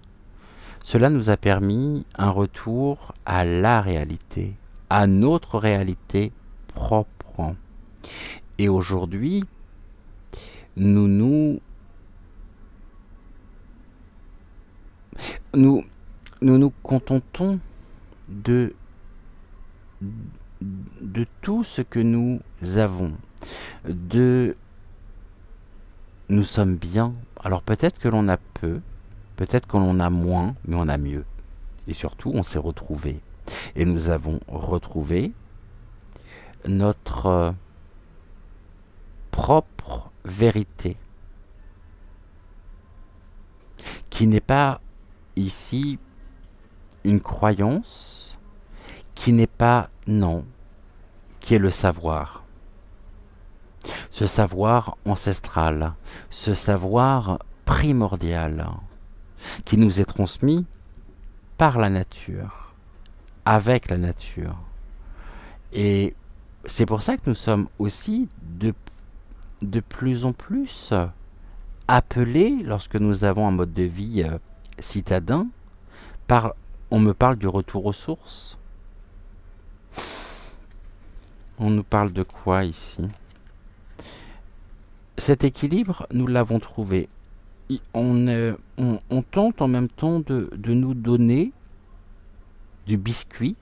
cela nous a permis un retour à la réalité, à notre réalité propre. Et aujourd'hui, nous nous contentons de tout ce que nous avons, nous sommes bien. Alors peut-être que l'on a peu, peut-être que l'on a moins, mais on a mieux. Et surtout, on s'est retrouvé. Et nous avons retrouvé notre propre vérité, qui n'est pas ici une croyance, qui n'est pas, non, qui est le savoir. Ce savoir ancestral, ce savoir primordial, qui nous est transmis par la nature, avec la nature. Et c'est pour ça que nous sommes aussi de plus en plus appelés, lorsque nous avons un mode de vie citadin, on me parle du retour aux sources. On nous parle de quoi ici? cet équilibre, nous l'avons trouvé. On tente en même temps de nous donner du biscuit,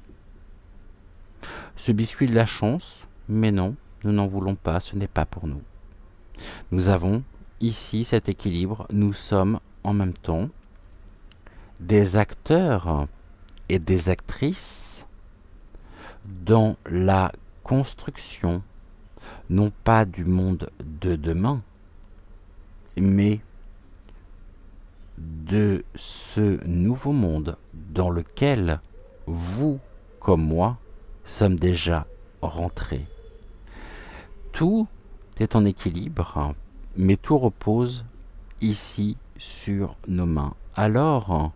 ce biscuit de la chance, mais non, nous n'en voulons pas, ce n'est pas pour nous. Nous avons ici cet équilibre, nous sommes en même temps des acteurs et des actrices dans la construction, non pas du monde de demain, mais de ce nouveau monde dans lequel vous, comme moi, sommes déjà rentrés. Tout est en équilibre, mais tout repose ici sur nos mains. Alors,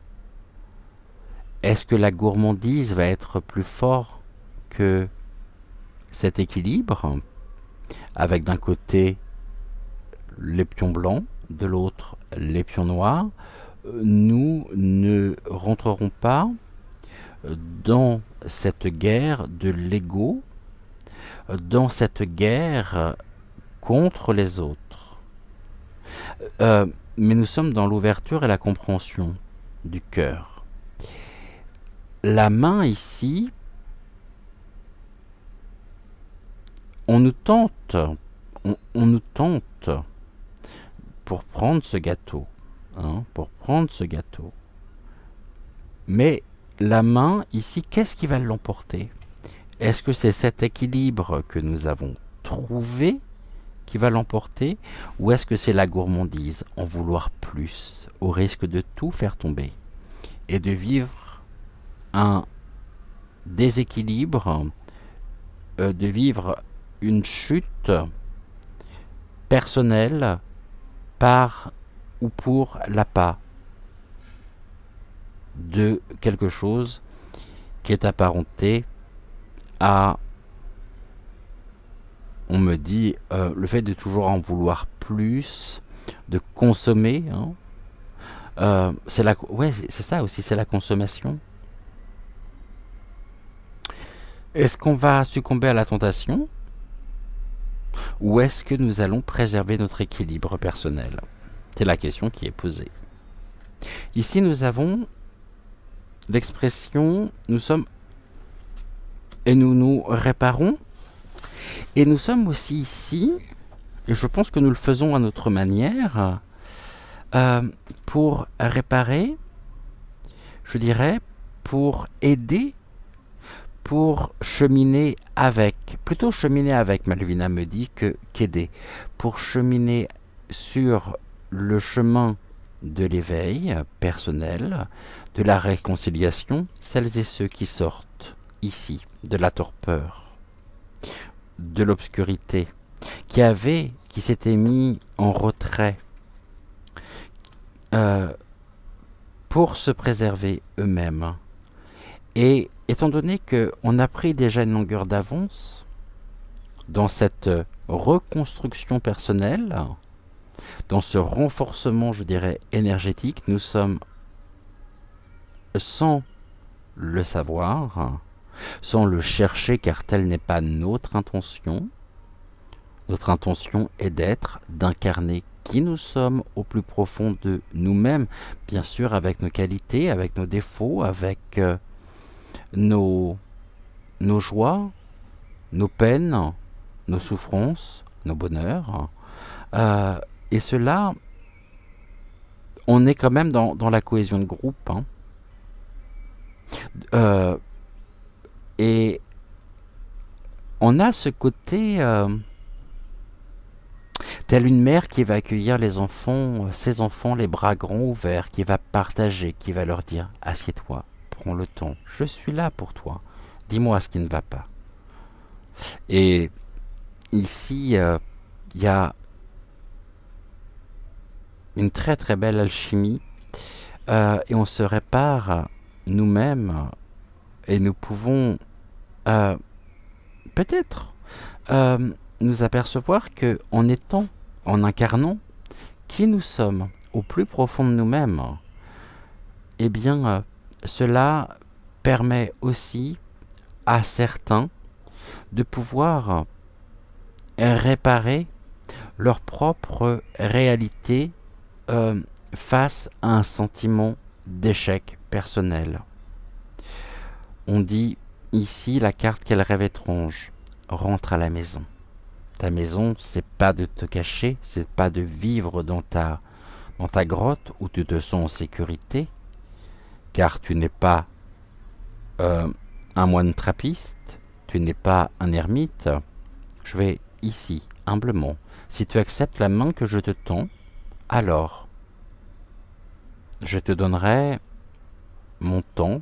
est-ce que la gourmandise va être plus fort que cet équilibre, avec d'un côté les pions blancs, de l'autre les pions noirs? Nous ne rentrerons pas dans cette guerre de l'ego, dans cette guerre contre les autres. Mais nous sommes dans l'ouverture et la compréhension du cœur. La main ici, on nous tente pour prendre ce gâteau, pour prendre ce gâteau. Mais la main ici, qu'est-ce qui va l'emporter? Est-ce que c'est cet équilibre que nous avons trouvé qui va l'emporter, ou est-ce que c'est la gourmandise, en vouloir plus, au risque de tout faire tomber et de vivre un déséquilibre, de vivre une chute personnelle par ou pour l'appât de quelque chose qui est apparenté à, on me dit, le fait de toujours en vouloir plus, de consommer, c'est ça aussi, c'est la consommation. Est-ce qu'on va succomber à la tentation, ou est-ce que nous allons préserver notre équilibre personnel? C'est la question qui est posée. Ici, nous avons l'expression « nous sommes et nous nous réparons ». Et nous sommes aussi ici, et je pense que nous le faisons à notre manière, pour réparer, je dirais, pour aider, pour cheminer avec, plutôt cheminer avec, Malvina me dit, qu'aider, pour cheminer sur le chemin de l'éveil personnel, de la réconciliation, celles et ceux qui sortent ici de la torpeur, de l'obscurité, qui s'étaient mis en retrait pour se préserver eux-mêmes. Et étant donné qu'on a pris déjà une longueur d'avance dans cette reconstruction personnelle, dans ce renforcement, je dirais, énergétique, nous sommes, sans le savoir, sans le chercher, car telle n'est pas notre intention. Notre intention est d'être, d'incarner qui nous sommes au plus profond de nous-mêmes, bien sûr avec nos qualités, avec nos défauts, avec nos joies, nos peines, nos souffrances, nos bonheurs. Et cela, on est quand même dans la cohésion de groupe. Et on a ce côté, telle une mère qui va accueillir les enfants, ses enfants, les bras grands ouverts, qui va partager, qui va leur dire « Assieds-toi, prends le temps, je suis là pour toi, dis-moi ce qui ne va pas. » Et ici, il y a une très très belle alchimie, et on se répare nous-mêmes, et nous pouvons peut-être nous apercevoir que en incarnant qui nous sommes au plus profond de nous-mêmes, eh bien cela permet aussi à certains de pouvoir réparer leur propre réalité face à un sentiment d'échec personnel. On dit ici la carte Quel rêve étrange. Rentre à la maison. Ta maison, c'est pas de te cacher, c'est pas de vivre dans ta grotte où tu te sens en sécurité, car tu n'es pas un moine trappiste, tu n'es pas un ermite. Je vais ici, humblement. Si tu acceptes la main que je te tends, alors je te donnerai mon temps,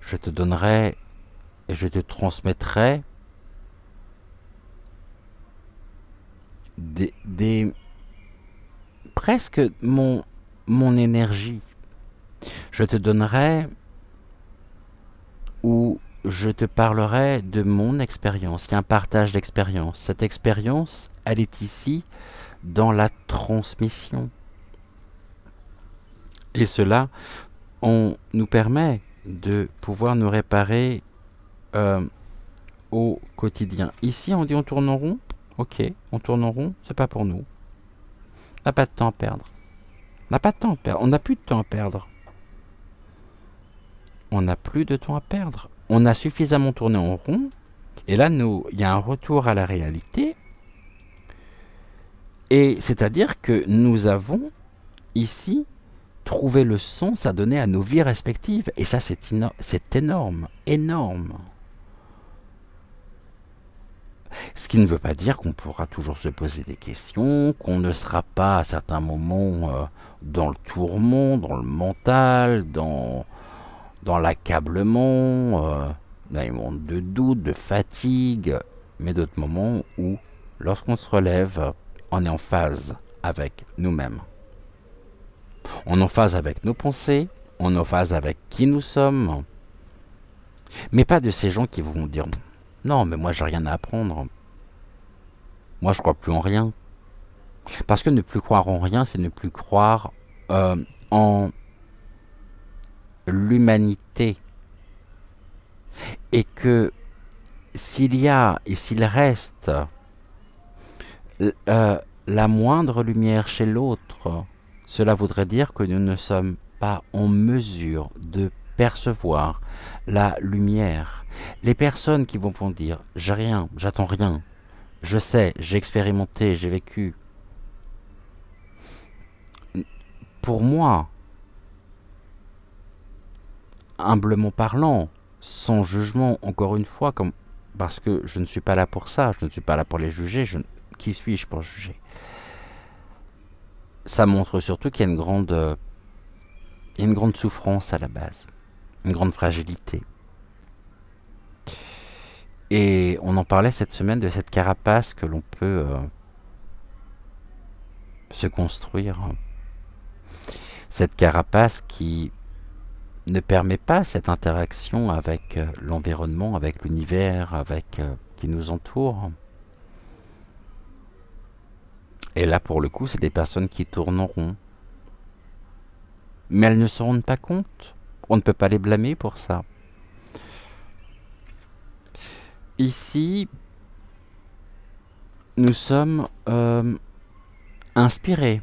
je te donnerai et je te transmettrai presque mon énergie. Je te donnerai ou je te parlerai de mon expérience. Il y a un partage d'expérience. Cette expérience, elle est ici dans la transmission. Et cela, on nous permet de pouvoir nous réparer au quotidien. Ici, on dit on tourne en rond. Ok, on tourne en rond, c'est pas pour nous. On n'a pas de temps à perdre. On n'a pas de temps à perdre. On n'a plus de temps à perdre. On n'a plus de temps à perdre. On a suffisamment tourné en rond. Et là, il y a un retour à la réalité. Et c'est-à-dire que nous avons ici trouvé le sens à donner à nos vies respectives. Et ça, c'est énorme. Énorme. Ce qui ne veut pas dire qu'on pourra toujours se poser des questions, qu'on ne sera pas à certains moments dans le tourment, dans le mental, dans l'accablement, dans les moments de doute, de fatigue, mais d'autres moments où, lorsqu'on se relève, on est en phase avec nous-mêmes. On est en phase avec nos pensées, on est en phase avec qui nous sommes, mais pas de ces gens qui vont dire « Non, mais moi j'ai rien à apprendre. Moi je crois plus en rien. » Parce que ne plus croire en rien, c'est ne plus croire en l'humanité. Et que s'il y a et s'il reste la moindre lumière chez l'autre, cela voudrait dire que nous ne sommes pas en mesure de percevoir la lumière. Les personnes qui vont dire « j'ai rien, j'attends rien, je sais, j'ai expérimenté, j'ai vécu », pour moi, humblement parlant, sans jugement, encore une fois, parce que je ne suis pas là pour ça, je ne suis pas là pour les juger, qui suis-je pour juger? Ça montre surtout qu'il y a une grande souffrance à la base, une grande fragilité. Et on en parlait cette semaine de cette carapace que l'on peut se construire. Cette carapace qui ne permet pas cette interaction avec l'environnement, avec l'univers, avec qui nous entoure. Et là, pour le coup, c'est des personnes qui tournent en rond. Mais elles ne se rendent pas compte. On ne peut pas les blâmer pour ça. Ici, nous sommes inspirés.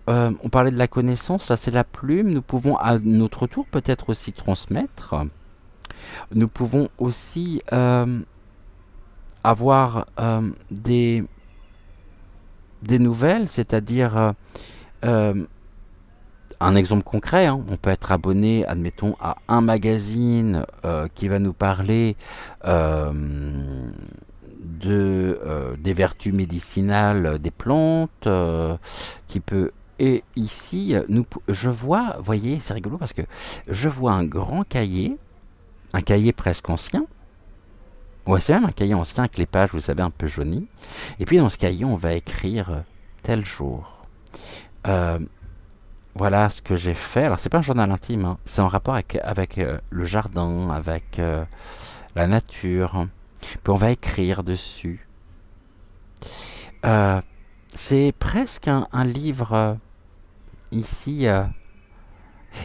On parlait de la connaissance, là c'est la plume. Nous pouvons à notre tour peut-être aussi transmettre. Nous pouvons aussi avoir des nouvelles, c'est-à-dire un exemple concret, hein, on peut être abonné, admettons, à un magazine qui va nous parler des vertus médicinales des plantes, qui peut... Et ici, je vois, voyez, c'est rigolo parce que je vois un grand cahier, un cahier presque ancien. Ouais, c'est même un cahier ancien avec les pages, vous savez, un peu jaunies. Et puis dans ce cahier, on va écrire tel jour. Voilà ce que j'ai fait. Alors, c'est pas un journal intime, hein. C'est en rapport avec le jardin, avec la nature. Puis on va écrire dessus. C'est presque un livre ici.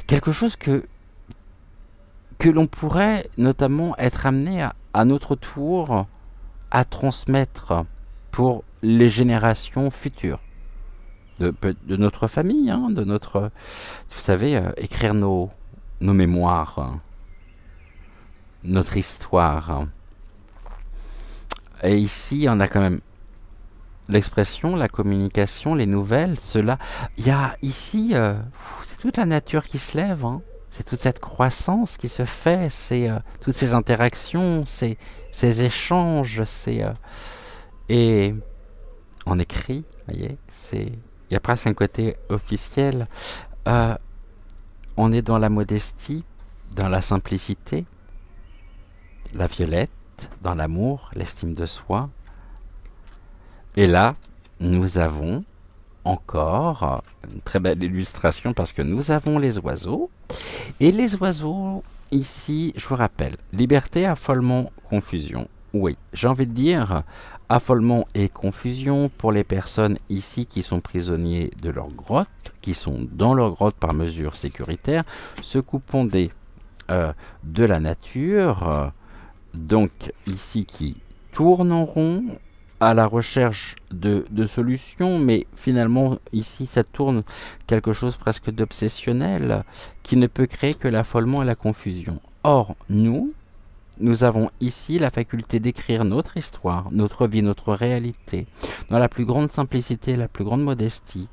Quelque chose que l'on pourrait notamment être amené à notre tour à transmettre pour les générations futures de notre famille, hein, de notre, vous savez, écrire nos mémoires, notre histoire. Et ici, on a quand même l'expression, la communication, les nouvelles, cela. Il y a ici, c'est toute la nature qui se lève, hein. C'est toute cette croissance qui se fait, c'est toutes ces interactions, ces échanges, et on écrit, vous voyez, il y a presque un côté officiel. Euh, on est dans la modestie, dans la simplicité, la violette, dans l'amour, l'estime de soi. Et là, nous avons encore une très belle illustration parce que nous avons les oiseaux. Et les oiseaux, ici, je vous rappelle, liberté, affolement, confusion. Oui, j'ai envie de dire affolement et confusion pour les personnes ici qui sont prisonniers de leur grotte, qui sont dans leur grotte par mesure sécuritaire, se coupant de la nature, donc ici qui tournent en rond à la recherche de solutions, mais finalement ici ça tourne quelque chose presque d'obsessionnel qui ne peut créer que l'affolement et la confusion. Or, nous avons ici la faculté d'écrire notre histoire, notre vie, notre réalité, dans la plus grande simplicité, la plus grande modestie,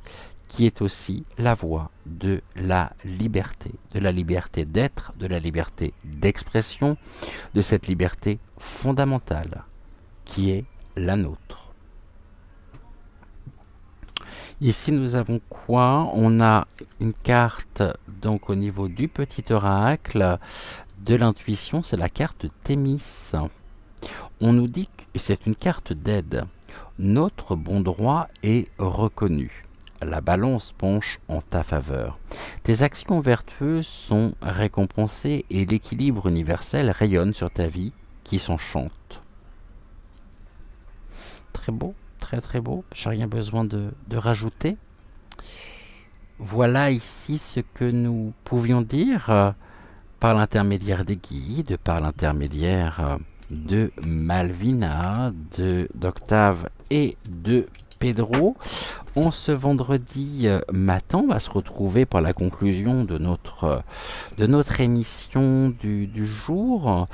qui est aussi la voie de la liberté d'être, de la liberté d'expression, de cette liberté fondamentale qui est la nôtre. Ici nous avons quoi? On a une carte donc au niveau du petit oracle de l'intuition, c'est la carte Thémis. On nous dit que c'est une carte d'aide. Notre bon droit est reconnu. La balance penche en ta faveur. Tes actions vertueuses sont récompensées et l'équilibre universel rayonne sur ta vie qui s'enchante. Très beau, très très beau. J'ai rien besoin de rajouter. Voilà ici ce que nous pouvions dire par l'intermédiaire des guides, par l'intermédiaire de Malvina, d'Octave et de Pedro. En ce vendredi matin, on va se retrouver pour la conclusion de notre émission du jour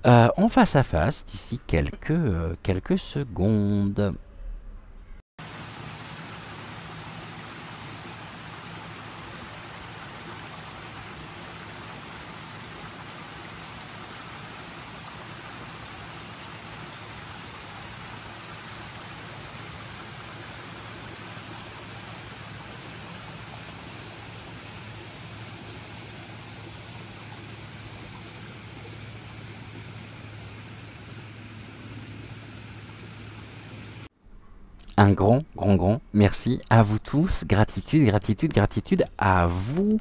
en face à face d'ici quelques secondes. Un grand merci à vous tous. Gratitude à vous.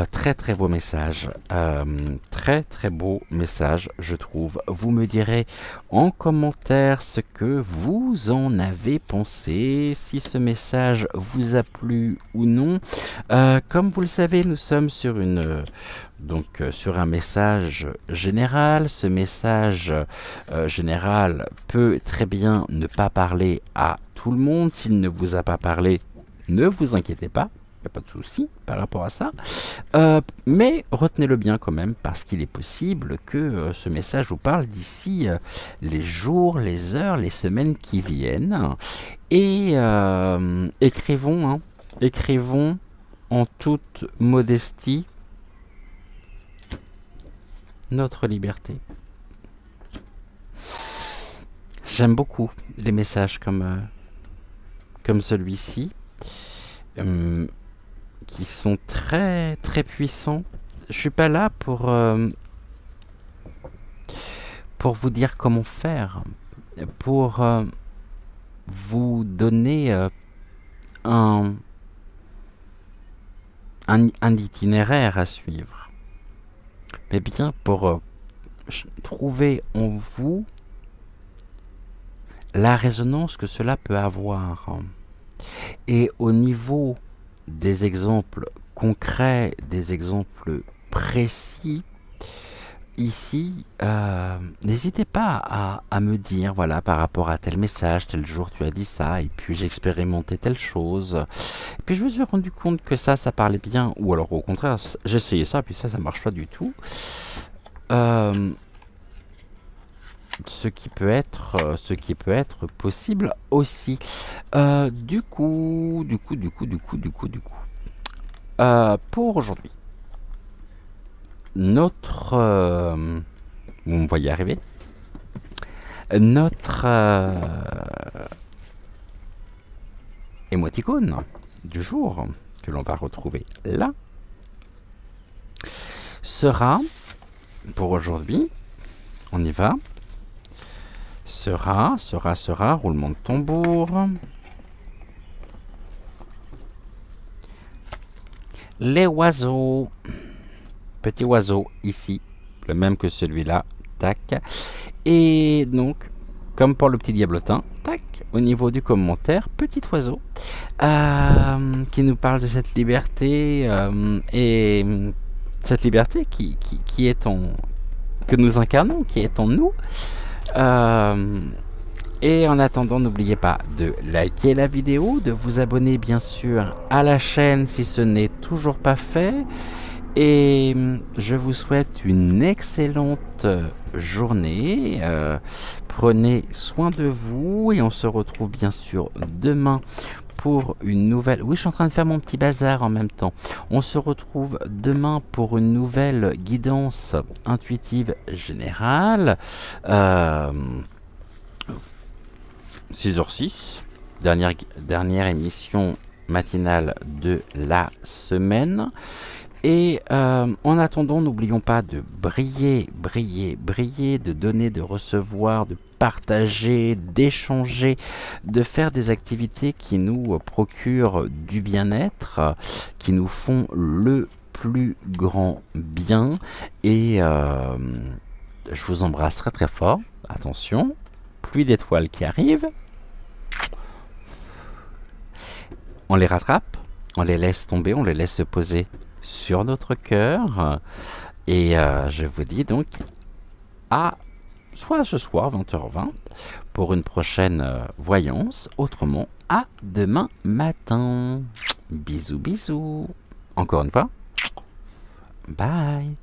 Très très beau message. Très très beau message, je trouve. Vous me direz en commentaire ce que vous en avez pensé, si ce message vous a plu ou non. Comme vous le savez, nous sommes sur sur un message général. Ce message général peut très bien ne pas parler à tout le monde. S'il ne vous a pas parlé, ne vous inquiétez pas, il n'y a pas de souci par rapport à ça. Mais retenez-le bien quand même, parce qu'il est possible que ce message vous parle d'ici les jours, les heures, les semaines qui viennent. Et écrivons en toute modestie notre liberté. J'aime beaucoup les messages comme celui-ci, qui sont très très puissants. Je suis pas là pour vous dire comment faire, pour vous donner un itinéraire à suivre, mais bien pour trouver en vous la résonance que cela peut avoir. Et au niveau des exemples concrets, des exemples précis, ici, n'hésitez pas à me dire, voilà, par rapport à tel message, tel jour tu as dit ça, et puis j'ai expérimenté telle chose. Et puis je me suis rendu compte que ça parlait bien, ou alors au contraire, j'ai essayé ça, puis ça marche pas du tout. Ce qui peut être possible aussi. Du coup, pour aujourd'hui, notre, vous me voyez arriver, notre émoticône du jour que l'on va retrouver là sera, pour aujourd'hui, on y va, sera, roulement de tambour, les oiseaux, petit oiseau ici, le même que celui-là, tac, et donc, comme pour le petit diablotin, tac, au niveau du commentaire, petit oiseau, qui nous parle de cette liberté, et cette liberté qui est en, que nous incarnons, qui est en nous. Et en attendant, n'oubliez pas de liker la vidéo, de vous abonner bien sûr à la chaîne si ce n'est toujours pas fait. Et je vous souhaite une excellente journée. Prenez soin de vous et on se retrouve bien sûr demain pour une nouvelle... Oui, je suis en train de faire mon petit bazar en même temps. On se retrouve demain pour une nouvelle guidance intuitive générale. 6h06, dernière émission matinale de la semaine. Et en attendant, n'oublions pas de briller, de donner, de recevoir, de partager, d'échanger, de faire des activités qui nous procurent du bien-être, qui nous font le plus grand bien. Et je vous embrasse très fort. Attention, pluie d'étoiles qui arrivent. On les rattrape, on les laisse tomber, on les laisse se poser sur notre cœur. Et je vous dis donc à soit ce soir 20h20 pour une prochaine voyance, autrement à demain matin. Bisous bisous. Encore une fois, bye.